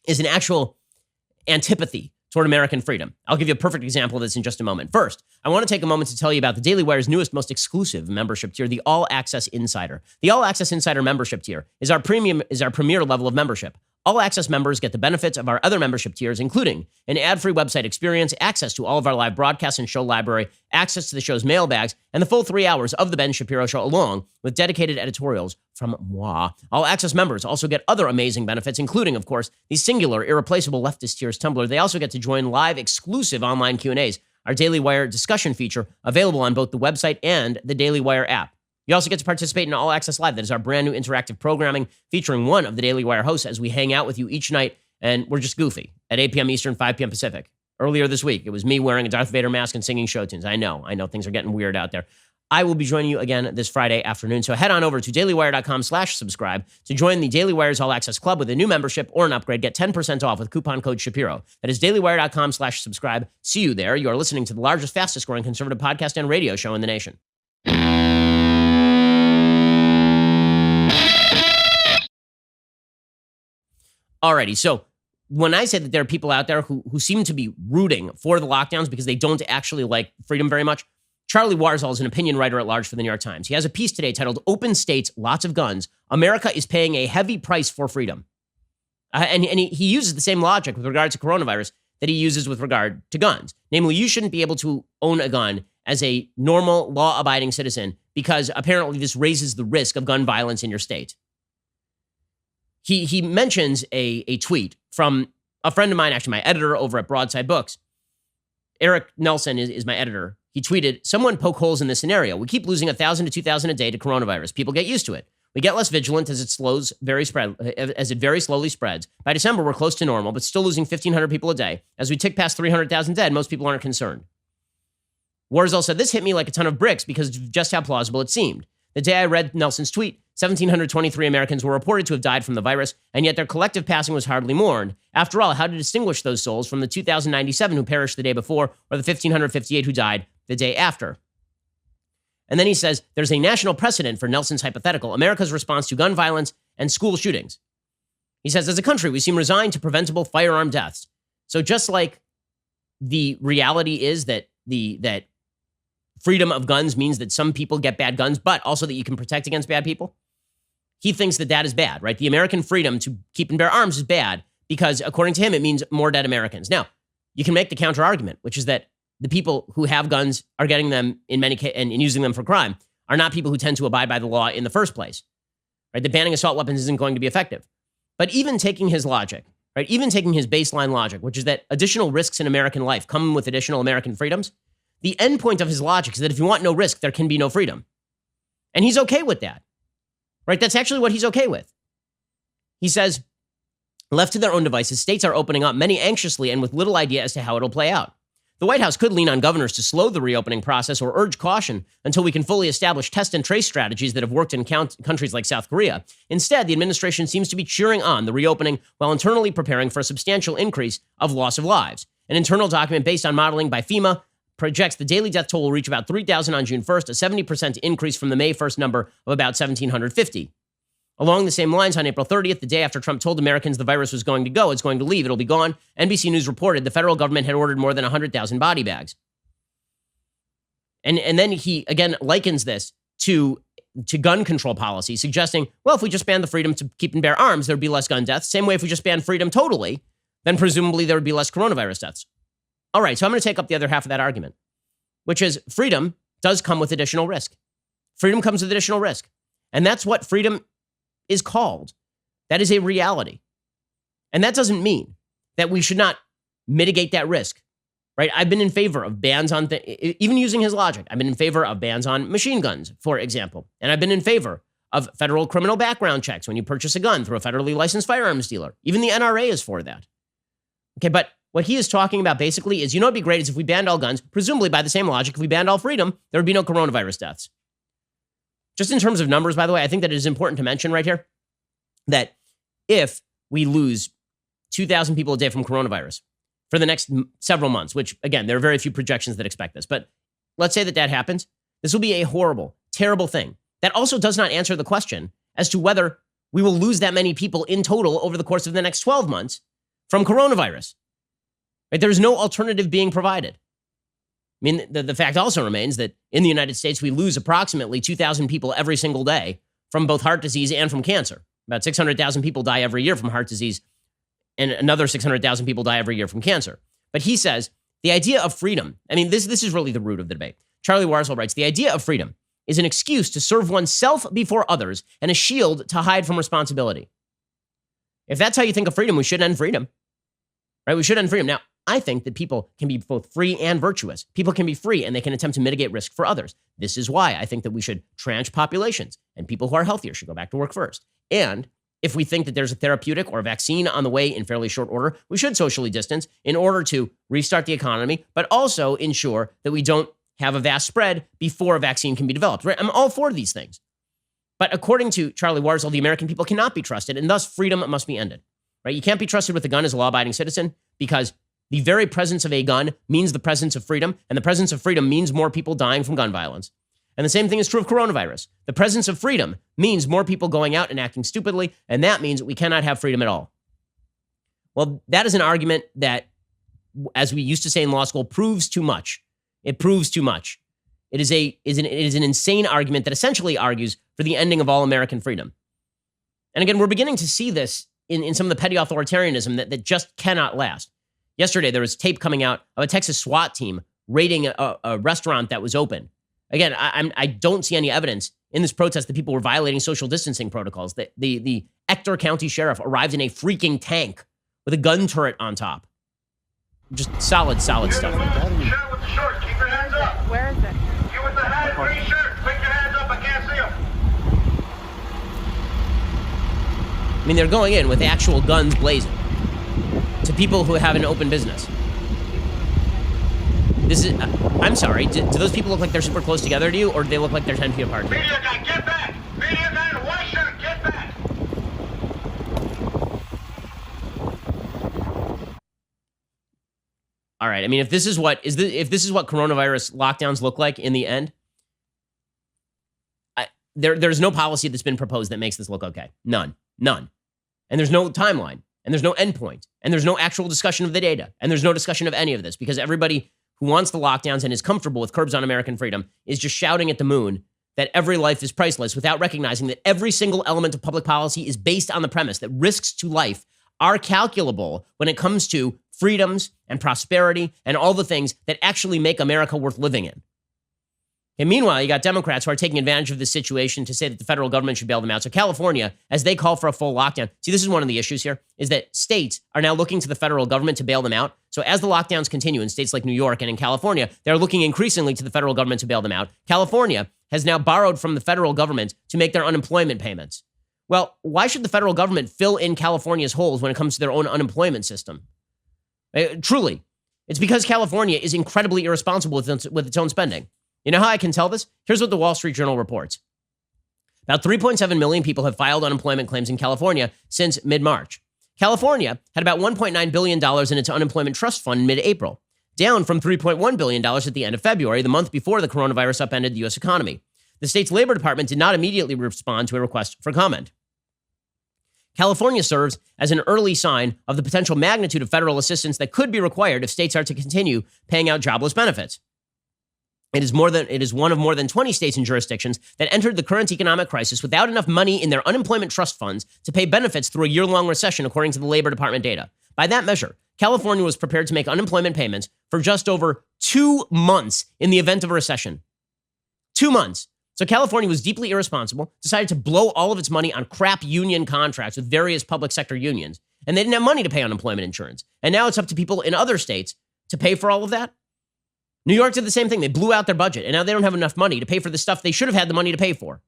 is an actual antipathy toward American freedom. I'll give you a perfect example of this in just a moment. First, I want to take a moment to tell you about the Daily Wire's newest, most exclusive membership tier, the All Access Insider. The All Access Insider membership tier is our premier level of membership. All Access members get the benefits of our other membership tiers, including an ad-free website experience, access to all of our live broadcasts and show library, access to the show's mailbags, and the full 3 hours of The Ben Shapiro Show, along with dedicated editorials from moi. All Access members also get other amazing benefits, including, of course, the singular, irreplaceable leftist tiers Tumblr. They also get to join live, exclusive online Q&As, our Daily Wire discussion feature, available on both the website and the Daily Wire app. You also get to participate in All Access Live. That is our brand new interactive programming featuring one of the Daily Wire hosts as we hang out with you each night, and we're just goofy at 8 p.m. Eastern, 5 p.m. Pacific. Earlier this week, it was me wearing a Darth Vader mask and singing show tunes. I know things are getting weird out there. I will be joining you again this Friday afternoon, so head on over to dailywire.com/subscribe to join the Daily Wire's All Access Club with a new membership or an upgrade. Get 10% off with coupon code Shapiro. That is dailywire.com/subscribe. See you there. You are listening to the largest, fastest growing conservative podcast and radio show in the nation. Alrighty, so when I said that there are people out there who seem to be rooting for the lockdowns because they don't actually like freedom very much, Charlie Warzel is an opinion writer at large for the New York Times. He has a piece today titled "Open States, Lots of Guns. America is Paying a Heavy Price for Freedom." And he uses the same logic with regard to coronavirus that he uses with regard to guns. Namely, you shouldn't be able to own a gun as a normal, law-abiding citizen because apparently this raises the risk of gun violence in your state. He mentions a tweet from a friend of mine, actually my editor over at Broadside Books. Eric Nelson is my editor. He tweeted, "Someone poke holes in this scenario. We keep losing 1,000 to 2,000 a day to coronavirus. People get used to it. We get less vigilant as it very slowly spreads. By December, we're close to normal, but still losing 1,500 people a day. As we tick past 300,000 dead, most people aren't concerned." Warzel said, "This hit me like a ton of bricks because of just how plausible it seemed. The day I read Nelson's tweet, 1,723 Americans were reported to have died from the virus, and yet their collective passing was hardly mourned. After all, how to distinguish those souls from the 2,097 who perished the day before or the 1,558 who died the day after?" And then he says, "There's a national precedent for Nelson's hypothetical, America's response to gun violence and school shootings." He says, "As a country, we seem resigned to preventable firearm deaths." So just like the reality is that that freedom of guns means that some people get bad guns, but also that you can protect against bad people, he thinks that that is bad, right? The American freedom to keep and bear arms is bad because, according to him, it means more dead Americans. Now, you can make the counter argument, which is that the people who have guns are getting them in many cases and using them for crime are not people who tend to abide by the law in the first place, right? The banning assault weapons isn't going to be effective. But even taking his logic, right? Even taking his baseline logic, which is that additional risks in American life come with additional American freedoms, the end point of his logic is that if you want no risk, there can be no freedom. And he's okay with that, right? That's actually what he's okay with. He says, left to their own devices, states are opening up, many anxiously and with little idea as to how it'll play out. The White House could lean on governors to slow the reopening process or urge caution until we can fully establish test and trace strategies that have worked in countries like South Korea. Instead, the administration seems to be cheering on the reopening while internally preparing for a substantial increase of loss of lives. An internal document based on modeling by FEMA projects the daily death toll will reach about 3,000 on June 1st, a 70% increase from the May 1st number of about 1,750. Along the same lines, on April 30th, the day after Trump told Americans the virus was going to go, it's going to leave, it'll be gone, NBC News reported the federal government had ordered more than 100,000 body bags. And then he, again, likens this to gun control policy, suggesting, well, if we just ban the freedom to keep and bear arms, there'd be less gun deaths. Same way if we just ban freedom totally, then presumably there would be less coronavirus deaths. All right, so I'm going to take up the other half of that argument, which is freedom does come with additional risk. Freedom comes with additional risk. And that's what freedom is called. That is a reality. And that doesn't mean that we should not mitigate that risk, right? I've been in favor of bans on, even using his logic, I've been in favor of bans on machine guns, for example. And I've been in favor of federal criminal background checks when you purchase a gun through a federally licensed firearms dealer. Even the NRA is for that. Okay, but what he is talking about basically is, it'd be great is if we banned all guns, presumably by the same logic, if we banned all freedom, there would be no coronavirus deaths. Just in terms of numbers, by the way, I think that it is important to mention right here that if we lose 2,000 people a day from coronavirus for the next several months, which, again, there are very few projections that expect this, but let's say that happens, this will be a horrible, terrible thing. That also does not answer the question as to whether we will lose that many people in total over the course of the next 12 months from coronavirus. Right? There's no alternative being provided. I mean, the fact also remains that in the United States, we lose approximately 2,000 people every single day from both heart disease and from cancer. About 600,000 people die every year from heart disease, and another 600,000 people die every year from cancer. But he says the idea of freedom, I mean, this is really the root of the debate. Charlie Warzel writes, the idea of freedom is an excuse to serve oneself before others and a shield to hide from responsibility. If that's how you think of freedom, we should end freedom. Right? We should end freedom. Now, I think that people can be both free and virtuous. People can be free and they can attempt to mitigate risk for others. This is why I think that we should tranche populations and people who are healthier should go back to work first. And if we think that there's a therapeutic or a vaccine on the way in fairly short order, we should socially distance in order to restart the economy, but also ensure that we don't have a vast spread before a vaccine can be developed. Right? I'm all for these things. But according to Charlie Warzel, the American people cannot be trusted, and thus freedom must be ended. Right? You can't be trusted with a gun as a law-abiding citizen because the very presence of a gun means the presence of freedom, and the presence of freedom means more people dying from gun violence. And the same thing is true of coronavirus. The presence of freedom means more people going out and acting stupidly, and that means that we cannot have freedom at all. Well, that is an argument that, as we used to say in law school, proves too much. It proves too much. It is an insane argument that essentially argues for the ending of all American freedom. And again, we're beginning to see this in some of the petty authoritarianism that just cannot last. Yesterday, there was tape coming out of a Texas SWAT team raiding a restaurant that was open. Again, I don't see any evidence in this protest that people were violating social distancing protocols. The Ector County Sheriff arrived in a freaking tank with a gun turret on top. Just solid stuff. Where is I mean, they're going in with actual guns blazing to people who have an open business. This is, I'm sorry, do those people look like they're super close together to you, or do they look like they're 10 feet apart? Media guy, get back! Media guy in a white shirt, get back! All right, I mean, if this is what coronavirus lockdowns look like in the end, there's no policy that's been proposed that makes this look okay. None. And there's no timeline, and there's no endpoint, and there's no actual discussion of the data, and there's no discussion of any of this, because everybody who wants the lockdowns and is comfortable with curbs on American freedom is just shouting at the moon that every life is priceless without recognizing that every single element of public policy is based on the premise that risks to life are calculable when it comes to freedoms and prosperity and all the things that actually make America worth living in. And meanwhile, you got Democrats who are taking advantage of this situation to say that the federal government should bail them out. So California, as they call for a full lockdown, see, this is one of the issues here, is that states are now looking to the federal government to bail them out. So as the lockdowns continue in states like New York and in California, they're looking increasingly to the federal government to bail them out. California has now borrowed from the federal government to make their unemployment payments. Well, why should the federal government fill in California's holes when it comes to their own unemployment system? Truly, it's because California is incredibly irresponsible with its own spending. You know how I can tell this? Here's what the Wall Street Journal reports. About 3.7 million people have filed unemployment claims in California since mid-March. California had about $1.9 billion in its unemployment trust fund in mid-April, down from $3.1 billion at the end of February, the month before the coronavirus upended the U.S. economy. The state's Labor Department did not immediately respond to a request for comment. California serves as an early sign of the potential magnitude of federal assistance that could be required if states are to continue paying out jobless benefits. It is one of more than 20 states and jurisdictions that entered the current economic crisis without enough money in their unemployment trust funds to pay benefits through a year-long recession, according to the Labor Department data. By that measure, California was prepared to make unemployment payments for just over 2 months in the event of a recession. 2 months. So California was deeply irresponsible, decided to blow all of its money on crap union contracts with various public sector unions, and they didn't have money to pay unemployment insurance. And now it's up to people in other states to pay for all of that. New York did the same thing. They blew out their budget, and now they don't have enough money to pay for the stuff they should have had the money to pay for.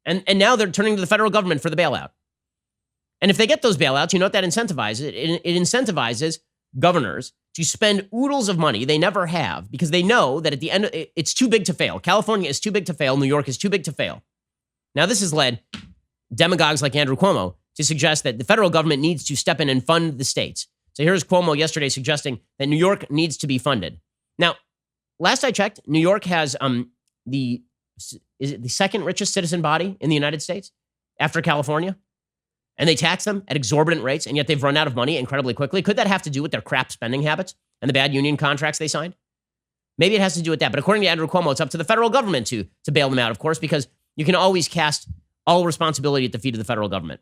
And now they're turning to the federal government for the bailout. And if they get those bailouts, you know what that incentivizes? It incentivizes governors to spend oodles of money they never have because they know that at the end, it's too big to fail. California is too big to fail. New York is too big to fail. Now, this has led demagogues like Andrew Cuomo to suggest that the federal government needs to step in and fund the states. So here's Cuomo yesterday suggesting that New York needs to be funded. Now, last I checked, New York has the second richest citizen body in the United States after California, and they tax them at exorbitant rates, and yet they've run out of money incredibly quickly. Could that have to do with their crap spending habits and the bad union contracts they signed? Maybe it has to do with that, but according to Andrew Cuomo, it's up to the federal government to bail them out, of course, because you can always cast all responsibility at the feet of the federal government.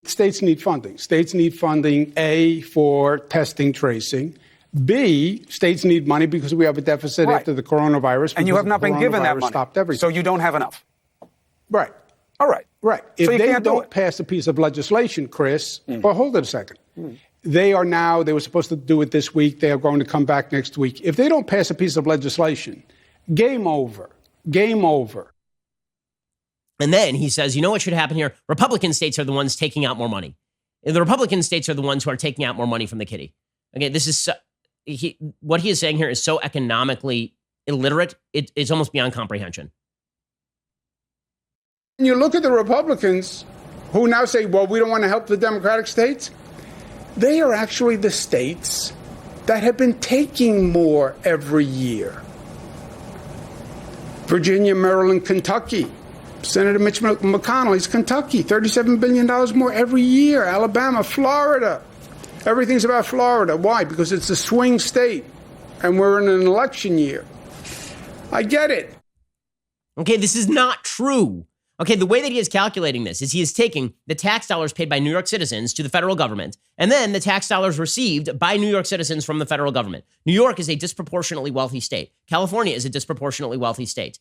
States need funding. States need funding, A, for testing, tracing. B, states need money because we have a deficit after the coronavirus. And you have not been given that money. Stopped everything. So you don't have enough. Right. All right. Right. If so they don't pass a piece of legislation, Chris, well, hold it a second. They were supposed to do it this week. They are going to come back next week. If they don't pass a piece of legislation, game over. Game over. And then he says, you know what should happen here? Republican states are the ones taking out more money. And the Republican states are the ones who are taking out more money from the kitty. Okay, this is what he is saying here is so economically illiterate, it's almost beyond comprehension. And you look at the Republicans who now say, well, we don't want to help the Democratic states. They are actually the states that have been taking more every year. Virginia, Maryland, Kentucky. Senator Mitch McConnell, he's Kentucky, $37 billion more every year. Alabama, Florida. Everything's about Florida. Why? Because it's a swing state, and we're in an election year. I get it. Okay, this is not true. Okay, the way that he is calculating this is he is taking the tax dollars paid by New York citizens to the federal government, and then the tax dollars received by New York citizens from the federal government. New York is a disproportionately wealthy state. California is a disproportionately wealthy state.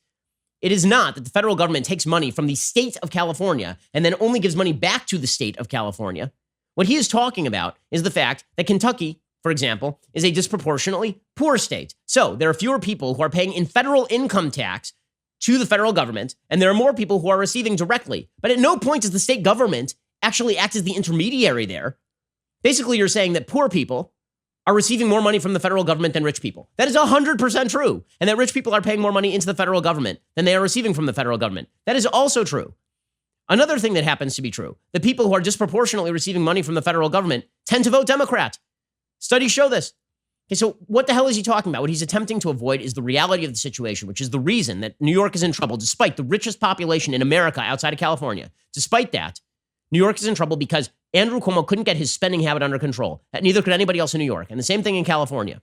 It is not that the federal government takes money from the state of California and then only gives money back to the state of California. What he is talking about is the fact that Kentucky, for example, is a disproportionately poor state. So there are fewer people who are paying in federal income tax to the federal government, and there are more people who are receiving directly. But at no point does the state government actually act as the intermediary there. Basically, you're saying that poor people are receiving more money from the federal government than rich people. That is 100% true. And that rich people are paying more money into the federal government than they are receiving from the federal government. That is also true. Another thing that happens to be true, the people who are disproportionately receiving money from the federal government tend to vote Democrat. Studies show this. Okay, so what the hell is he talking about? What he's attempting to avoid is the reality of the situation, which is the reason that New York is in trouble, despite the richest population in America outside of California. Despite that, New York is in trouble because Andrew Cuomo couldn't get his spending habit under control. Neither could anybody else in New York. And the same thing in California.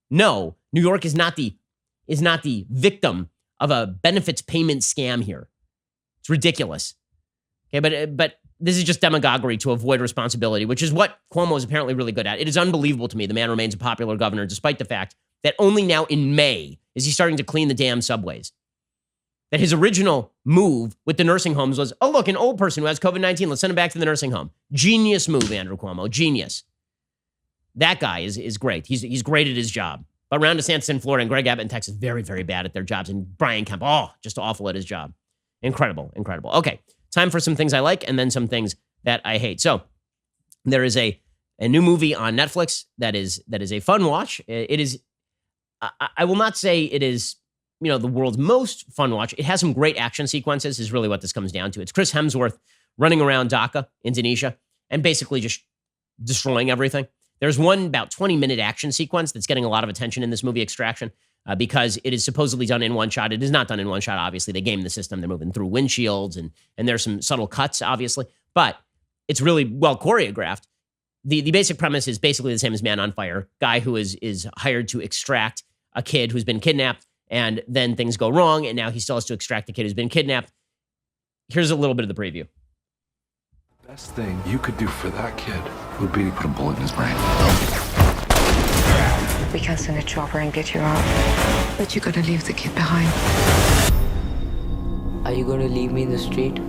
No, New York is not the victim of a benefits payment scam here. It's ridiculous. Okay, but this is just demagoguery to avoid responsibility, which is what Cuomo is apparently really good at. It is unbelievable to me the man remains a popular governor, despite the fact that only now in May is he starting to clean the damn subways. That his original move with the nursing homes was, oh, look, an old person who has COVID-19, let's send him back to the nursing home. Genius move, Andrew Cuomo, genius. That guy is great. He's great at his job. But Ron DeSantis in Florida and Greg Abbott in Texas, very, very bad at their jobs. And Brian Kemp, just awful at his job. Incredible. Okay, time for some things I like and then some things that I hate. So there is a new movie on Netflix that is a fun watch. It is, I will not say it is, the world's most fun watch. It has some great action sequences is really what this comes down to. It's Chris Hemsworth running around Dhaka, Indonesia, and basically just destroying everything. There's one about 20-minute action sequence that's getting a lot of attention in this movie, Extraction, because it is supposedly done in one shot. It is not done in one shot, obviously. They game the system. They're moving through windshields, and there's some subtle cuts, obviously. But it's really well choreographed. The basic premise is basically the same as Man on Fire. Guy who is hired to extract a kid who's been kidnapped, and then things go wrong, and now he still has to extract the kid who's been kidnapped. Here's a little bit of the preview. The best thing you could do for that kid would be to put a bullet in his brain. We can send a chopper and get you out. But you gotta leave the kid behind. Are you gonna leave me in the street?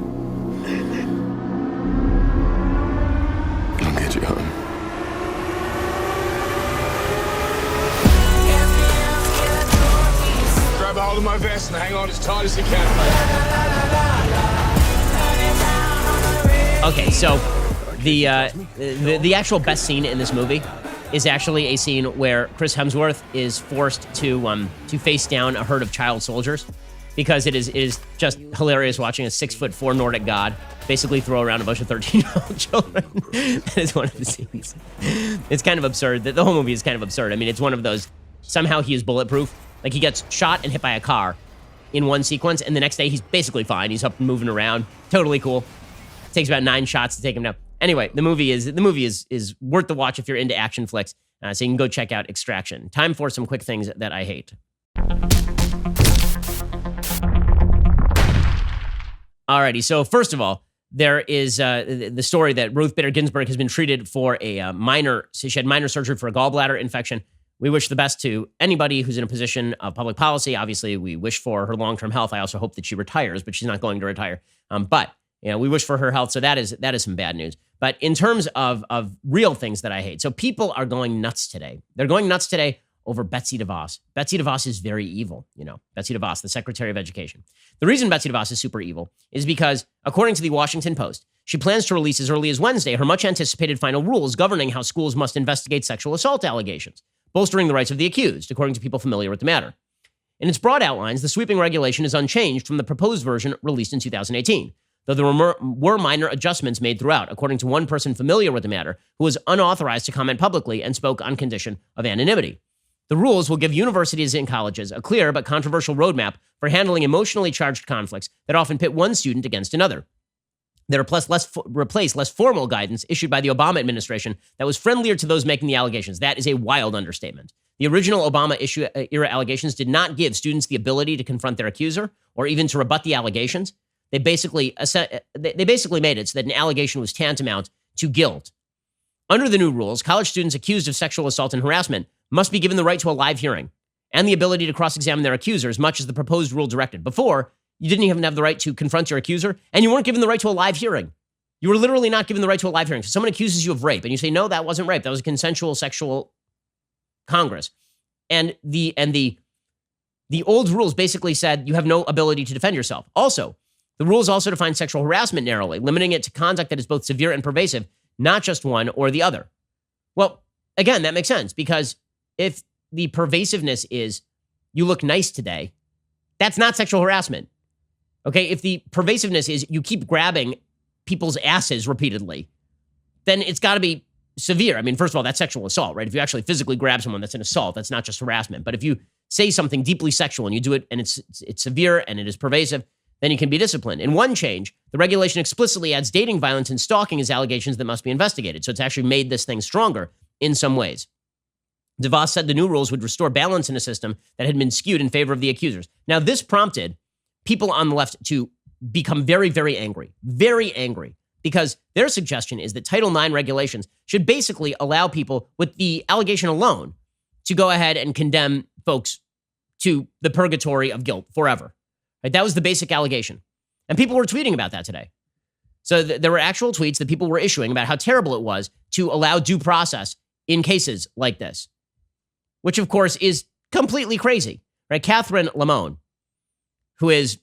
I'll get you home. Grab a hold of my vest and hang on as tight as you can. Okay, so the actual best scene in this movie is actually a scene where Chris Hemsworth is forced to face down a herd of child soldiers, because it is just hilarious watching a 6'4" Nordic god basically throw around a bunch of 13-year-old children. That is one of the scenes. It's kind of absurd. The whole movie is kind of absurd. I mean, it's one of those, somehow he is bulletproof. Like, he gets shot and hit by a car in one sequence, and the next day he's basically fine. He's up and moving around. Totally cool. It takes about 9 shots to take him down. Anyway, the movie is worth the watch if you're into action flicks. So you can go check out Extraction. Time for some quick things that I hate. Alrighty, so first of all, there is the story that Ruth Bader Ginsburg has been treated for she had minor surgery for a gallbladder infection. We wish the best to anybody who's in a position of public policy. Obviously, we wish for her long-term health. I also hope that she retires, but she's not going to retire. But we wish for her health. So that is some bad news. But in terms of real things that I hate, so people are going nuts today. They're going nuts today over Betsy DeVos. Betsy DeVos is very evil. Betsy DeVos, the Secretary of Education. The reason Betsy DeVos is super evil is because, according to the Washington Post, she plans to release as early as Wednesday her much-anticipated final rules governing how schools must investigate sexual assault allegations, bolstering the rights of the accused, according to people familiar with the matter. In its broad outlines, the sweeping regulation is unchanged from the proposed version released in 2018, though there were minor adjustments made throughout, according to one person familiar with the matter who was unauthorized to comment publicly and spoke on condition of anonymity. The rules will give universities and colleges a clear but controversial roadmap for handling emotionally charged conflicts that often pit one student against another. They replace less formal guidance issued by the Obama administration that was friendlier to those making the allegations. That is a wild understatement. The original Obama era allegations did not give students the ability to confront their accuser or even to rebut the allegations. They basically made it so that an allegation was tantamount to guilt. Under the new rules, college students accused of sexual assault and harassment must be given the right to a live hearing and the ability to cross-examine their accusers, much as the proposed rule directed. Before, you didn't even have the right to confront your accuser, and you weren't given the right to a live hearing. You were literally not given the right to a live hearing. So someone accuses you of rape, and you say, no, that wasn't rape. That was a consensual sexual congress. And the old rules basically said you have no ability to defend yourself. Also, The rules also define sexual harassment narrowly, limiting it to conduct that is both severe and pervasive, not just one or the other. Well, again, that makes sense, because if the pervasiveness is you look nice today, that's not sexual harassment. Okay, if the pervasiveness is you keep grabbing people's asses repeatedly, then it's got to be severe. I mean, first of all, that's sexual assault, right? If you actually physically grab someone, that's an assault. That's not just harassment. But if you say something deeply sexual and you do it and it's severe and it is pervasive, then you can be disciplined. In one change, the regulation explicitly adds dating violence and stalking as allegations that must be investigated. So it's actually made this thing stronger in some ways. DeVos said the new rules would restore balance in a system that had been skewed in favor of the accusers. Now, this prompted people on the left to become very, very angry, because their suggestion is that Title IX regulations should basically allow people with the allegation alone to go ahead and condemn folks to the purgatory of guilt forever. Right? That was the basic allegation. And people were tweeting about that today. So there were actual tweets that people were issuing about how terrible it was to allow due process in cases like this, which of course is completely crazy, right? Catherine Lamone, who is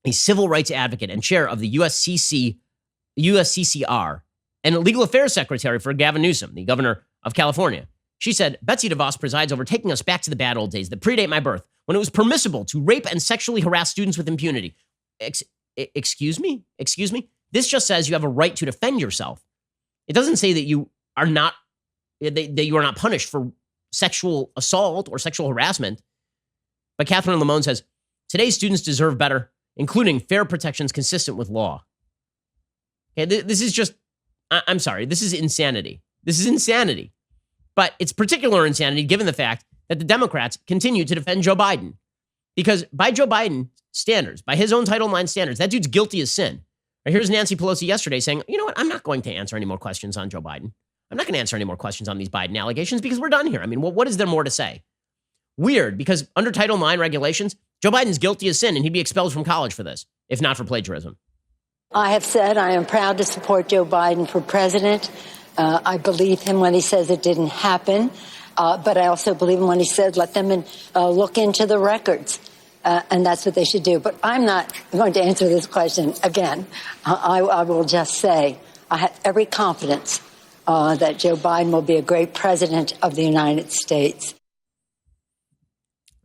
a civil rights advocate and chair of the USCCR and a legal affairs secretary for Gavin Newsom, the governor of California. She said, Betsy DeVos presides over taking us back to the bad old days that predate my birth, when it was permissible to rape and sexually harass students with impunity. Excuse me? This just says you have a right to defend yourself. It doesn't say that you are not punished for sexual assault or sexual harassment. But Catherine Lamone says, today's students deserve better, including fair protections consistent with law. Okay, this is just, I'm sorry, this is insanity. But it's particular insanity given the fact that the Democrats continue to defend Joe Biden. Because by Joe Biden standards, by his own Title IX standards, that dude's guilty as sin. Right, here's Nancy Pelosi yesterday saying, you know what, I'm not going to answer any more questions on Joe Biden. I'm not going to answer any more questions on these Biden allegations because we're done here. I mean, what is there more to say? Weird, because under Title IX regulations, Joe Biden's guilty as sin and he'd be expelled from college for this, if not for plagiarism. I have said I am proud to support Joe Biden for president. I believe him when he says it didn't happen, but I also believe him when he said let them look into the records, and that's what they should do. But I'm not going to answer this question again. I will just say I have every confidence that Joe Biden will be a great president of the United States.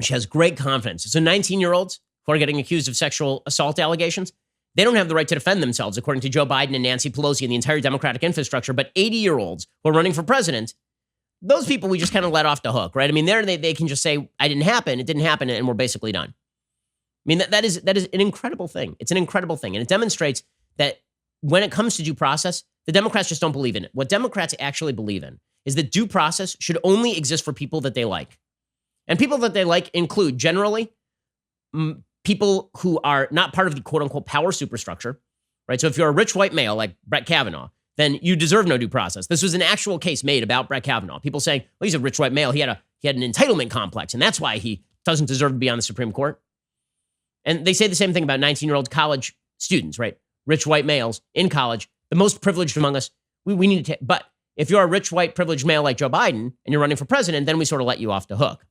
She has great confidence. So 19-year-olds who are getting accused of sexual assault allegations, they don't have the right to defend themselves, according to Joe Biden and Nancy Pelosi and the entire Democratic infrastructure. But 80-year-olds who are running for president, those people we just kind of let off the hook, right? I mean, they can just say, it didn't happen, and we're basically done. I mean, that is an incredible thing. It's an incredible thing. And it demonstrates that when it comes to due process, the Democrats just don't believe in it. What Democrats actually believe in is that due process should only exist for people that they like. And people that they like include generally people who are not part of the quote unquote power superstructure, right? So if you're a rich white male like Brett Kavanaugh, then you deserve no due process. This was an actual case made about Brett Kavanaugh. People saying, well, he's a rich white male. He had an entitlement complex, and that's why he doesn't deserve to be on the Supreme Court. And they say the same thing about 19-year-old college students, right? Rich white males in college, the most privileged among us. We need to, but if you're a rich white privileged male like Joe Biden and you're running for president, then we sort of let you off the hook.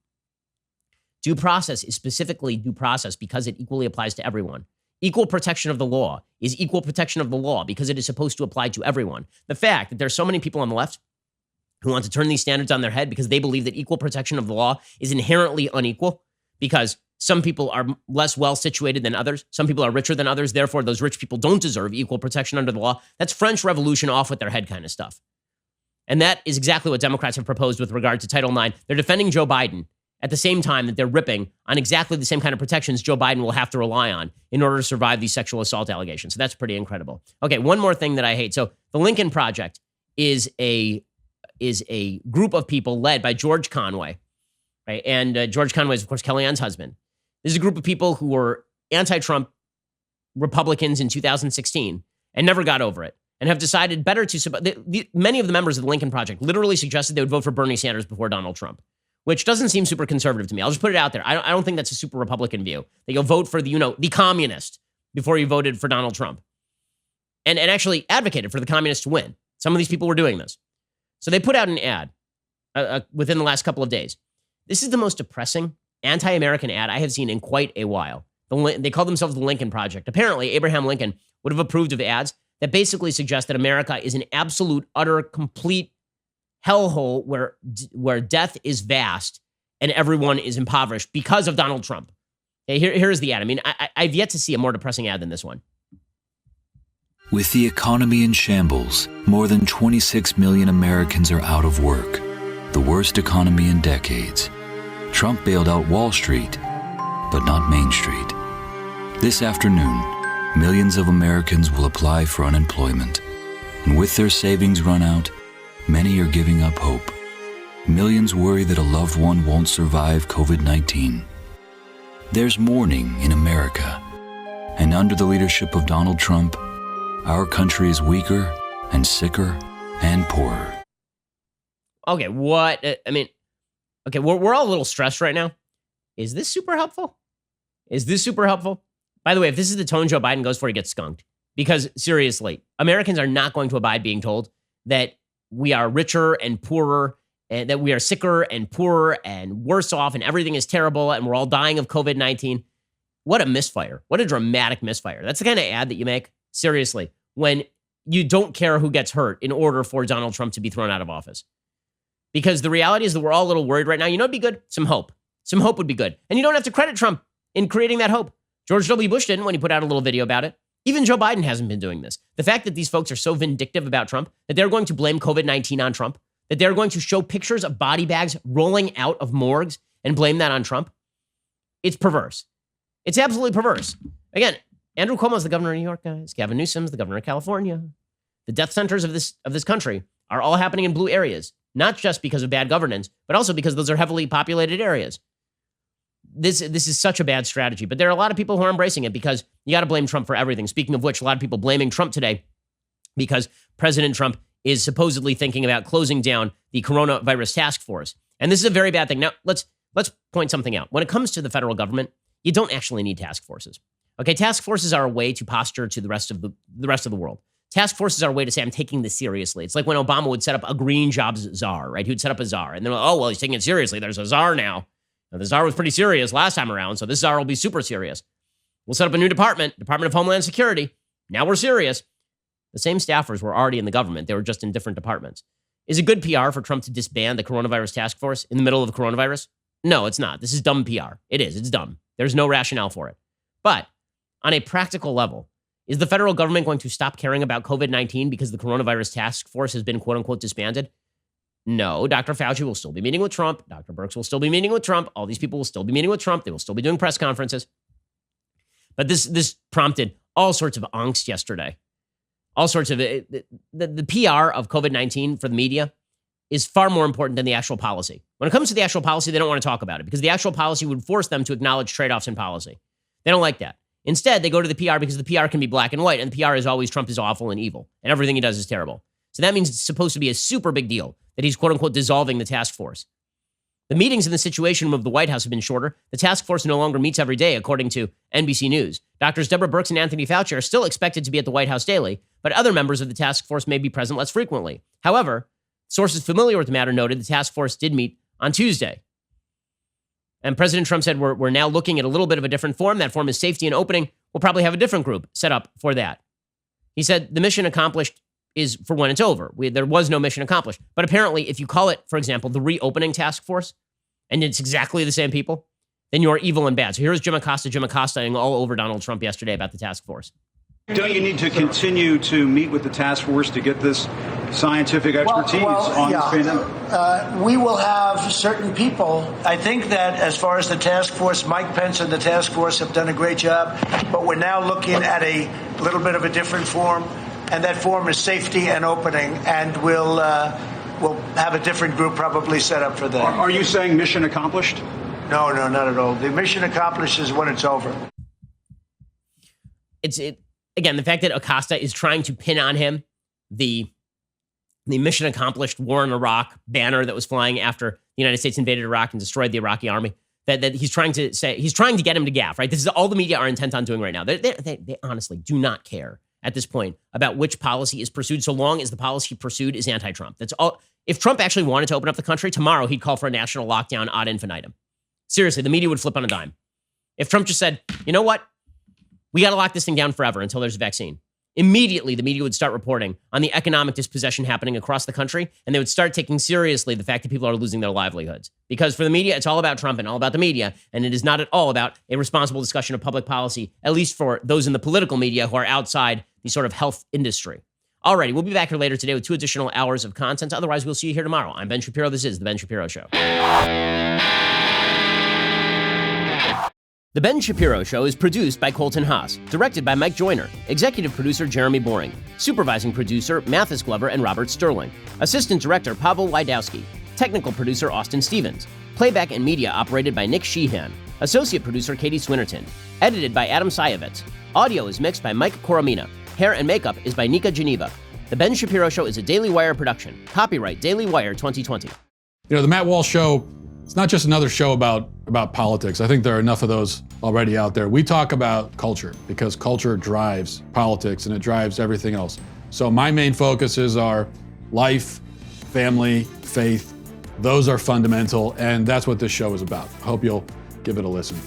Due process is specifically due process because it equally applies to everyone. Equal protection of the law is equal protection of the law because it is supposed to apply to everyone. The fact that there's so many people on the left who want to turn these standards on their head because they believe that equal protection of the law is inherently unequal because some people are less well situated than others. Some people are richer than others. Therefore, those rich people don't deserve equal protection under the law. That's French Revolution off with their head kind of stuff. And that is exactly what Democrats have proposed with regard to Title IX. They're defending Joe Biden at the same time that they're ripping on exactly the same kind of protections Joe Biden will have to rely on in order to survive these sexual assault allegations. So that's pretty incredible. Okay, one more thing that I hate. So the Lincoln Project is a group of people led by George Conway, right? And George Conway is, of course, Kellyanne's husband. This is a group of people who were anti-Trump Republicans in 2016 and never got over it and have decided better to... Many of the members of the Lincoln Project literally suggested they would vote for Bernie Sanders before Donald Trump, which doesn't seem super conservative to me. I'll just put it out there. I don't think that's a super Republican view, that you'll vote for the communist before you voted for Donald Trump. And actually advocated for the communists to win. Some of these people were doing this. So they put out an ad within the last couple of days. This is the most depressing anti-American ad I have seen in quite a while. They call themselves the Lincoln Project. Apparently, Abraham Lincoln would have approved of ads that basically suggest that America is an absolute, utter, complete hellhole where death is vast and everyone is impoverished because of Donald Trump. Okay, here's the ad. I mean, I've yet to see a more depressing ad than this one. With the economy in shambles, more than 26 million Americans are out of work. The worst economy in decades. Trump bailed out Wall Street, but not Main Street. This afternoon, millions of Americans will apply for unemployment. And with their savings run out, many are giving up hope. Millions worry that a loved one won't survive COVID-19. There's mourning in America. And under the leadership of Donald Trump, our country is weaker and sicker and poorer. Okay, what? I mean, okay, we're all a little stressed right now. Is this super helpful? Is this super helpful? By the way, if this is the tone Joe Biden goes for, he gets skunked. Because seriously, Americans are not going to abide being told that we are richer and poorer, and that we are sicker and poorer and worse off, and everything is terrible, and we're all dying of COVID-19. What a misfire. What a dramatic misfire. That's the kind of ad that you make, seriously, when you don't care who gets hurt in order for Donald Trump to be thrown out of office. Because the reality is that we're all a little worried right now. You know what'd be good? Some hope. Some hope would be good. And you don't have to credit Trump in creating that hope. George W. Bush didn't when he put out a little video about it. Even Joe Biden hasn't been doing this. The fact that these folks are so vindictive about Trump, that they're going to blame COVID-19 on Trump, that they're going to show pictures of body bags rolling out of morgues and blame that on Trump, it's perverse. It's absolutely perverse. Again, Andrew Cuomo's the governor of New York, guys. Gavin Newsom's the governor of California. The death centers of this country are all happening in blue areas, not just because of bad governance, but also because those are heavily populated areas. This is such a bad strategy, but there are a lot of people who are embracing it because you got to blame Trump for everything. Speaking of which, a lot of people blaming Trump today because President Trump is supposedly thinking about closing down the coronavirus task force. And this is a very bad thing. Now, let's point something out. When it comes to the federal government, you don't actually need task forces. Okay, task forces are a way to posture to the rest of the world. Task forces are a way to say, I'm taking this seriously. It's like when Obama would set up a green jobs czar, right? He would set up a czar. And they're like, oh, well, he's taking it seriously. There's a czar now. Now, the czar was pretty serious last time around, so this czar will be super serious. We'll set up a new Department of Homeland Security. Now we're serious. The same staffers were already in the government. They were just in different departments. Is it good PR for Trump to disband the coronavirus task force in the middle of the coronavirus? No, it's not. This is dumb PR. It is. It's dumb. There's no rationale for it. But on a practical level, is the federal government going to stop caring about COVID-19 because the coronavirus task force has been, quote unquote, disbanded? No, Dr. Fauci will still be meeting with Trump. Dr. Birch will still be meeting with Trump. All these people will still be meeting with Trump. They will still be doing press conferences. But this prompted all sorts of angst yesterday. All sorts of the PR of COVID-19 for the media is far more important than the actual policy. When it comes to the actual policy, they don't want to talk about it because the actual policy would force them to acknowledge trade-offs in policy. They don't like that. Instead, they go to the PR because the PR can be black and white, and the PR is always Trump is awful and evil, and everything he does is terrible. So that means it's supposed to be a super big deal that he's, quote unquote, dissolving the task force. The meetings in the Situation Room of the White House have been shorter. The task force no longer meets every day, according to NBC News. Doctors Deborah Birx and Anthony Fauci are still expected to be at the White House daily, but other members of the task force may be present less frequently. However, sources familiar with the matter noted the task force did meet on Tuesday. And President Trump said, we're now looking at a little bit of a different form. That form is safety and opening. We'll probably have a different group set up for that. He said the mission accomplished is for when it's over. There was no mission accomplished. But apparently, if you call it, for example, the reopening task force, and it's exactly the same people, then you're evil and bad. So here's Jim Acosta all over Donald Trump yesterday about the task force. Don't you need to continue to meet with the task force to get this scientific expertise on this pandemic? We will have certain people. I think that as far as the task force, Mike Pence and the task force have done a great job, but we're now looking at a little bit of a different form, and that form is safety and opening, and we'll have a different group probably set up for that. Are you saying mission accomplished? No, not at all. The mission accomplished is when it's over. Again, the fact that Acosta is trying to pin on him the mission accomplished war in Iraq banner that was flying after the United States invaded Iraq and destroyed the Iraqi army, that he's trying to get him to gaffe, right? This is all the media are intent on doing right now. They honestly do not care at this point about which policy is pursued, so long as the policy pursued is anti-Trump. That's all. If Trump actually wanted to open up the country tomorrow, he'd call for a national lockdown ad infinitum. Seriously, the media would flip on a dime. If Trump just said, you know what? We got to lock this thing down forever until there's a vaccine. Immediately, the media would start reporting on the economic dispossession happening across the country, and they would start taking seriously the fact that people are losing their livelihoods. Because for the media, it's all about Trump and all about the media, and it is not at all about a responsible discussion of public policy, at least for those in the political media who are outside the sort of health industry. Alrighty, we'll be back here later today with 2 additional hours of content. Otherwise, we'll see you here tomorrow. I'm Ben Shapiro. This is The Ben Shapiro Show. The Ben Shapiro Show is produced by Colton Haas, directed by Mike Joyner, executive producer Jeremy Boring, supervising producer Mathis Glover and Robert Sterling, assistant director Pavel Wydowski, technical producer Austin Stevens, playback and media operated by Nick Sheehan, associate producer Katie Swinnerton, edited by Adam Sayevitz. Audio is mixed by Mike Coromina. Hair and makeup is by Nika Geneva. The Ben Shapiro Show is a Daily Wire production. Copyright Daily Wire 2020. You know, the Matt Walsh Show, it's not just another show about politics. I think there are enough of those already out there. We talk about culture because culture drives politics and it drives everything else. So my main focuses are life, family, faith. Those are fundamental, and that's what this show is about. Hope you'll give it a listen.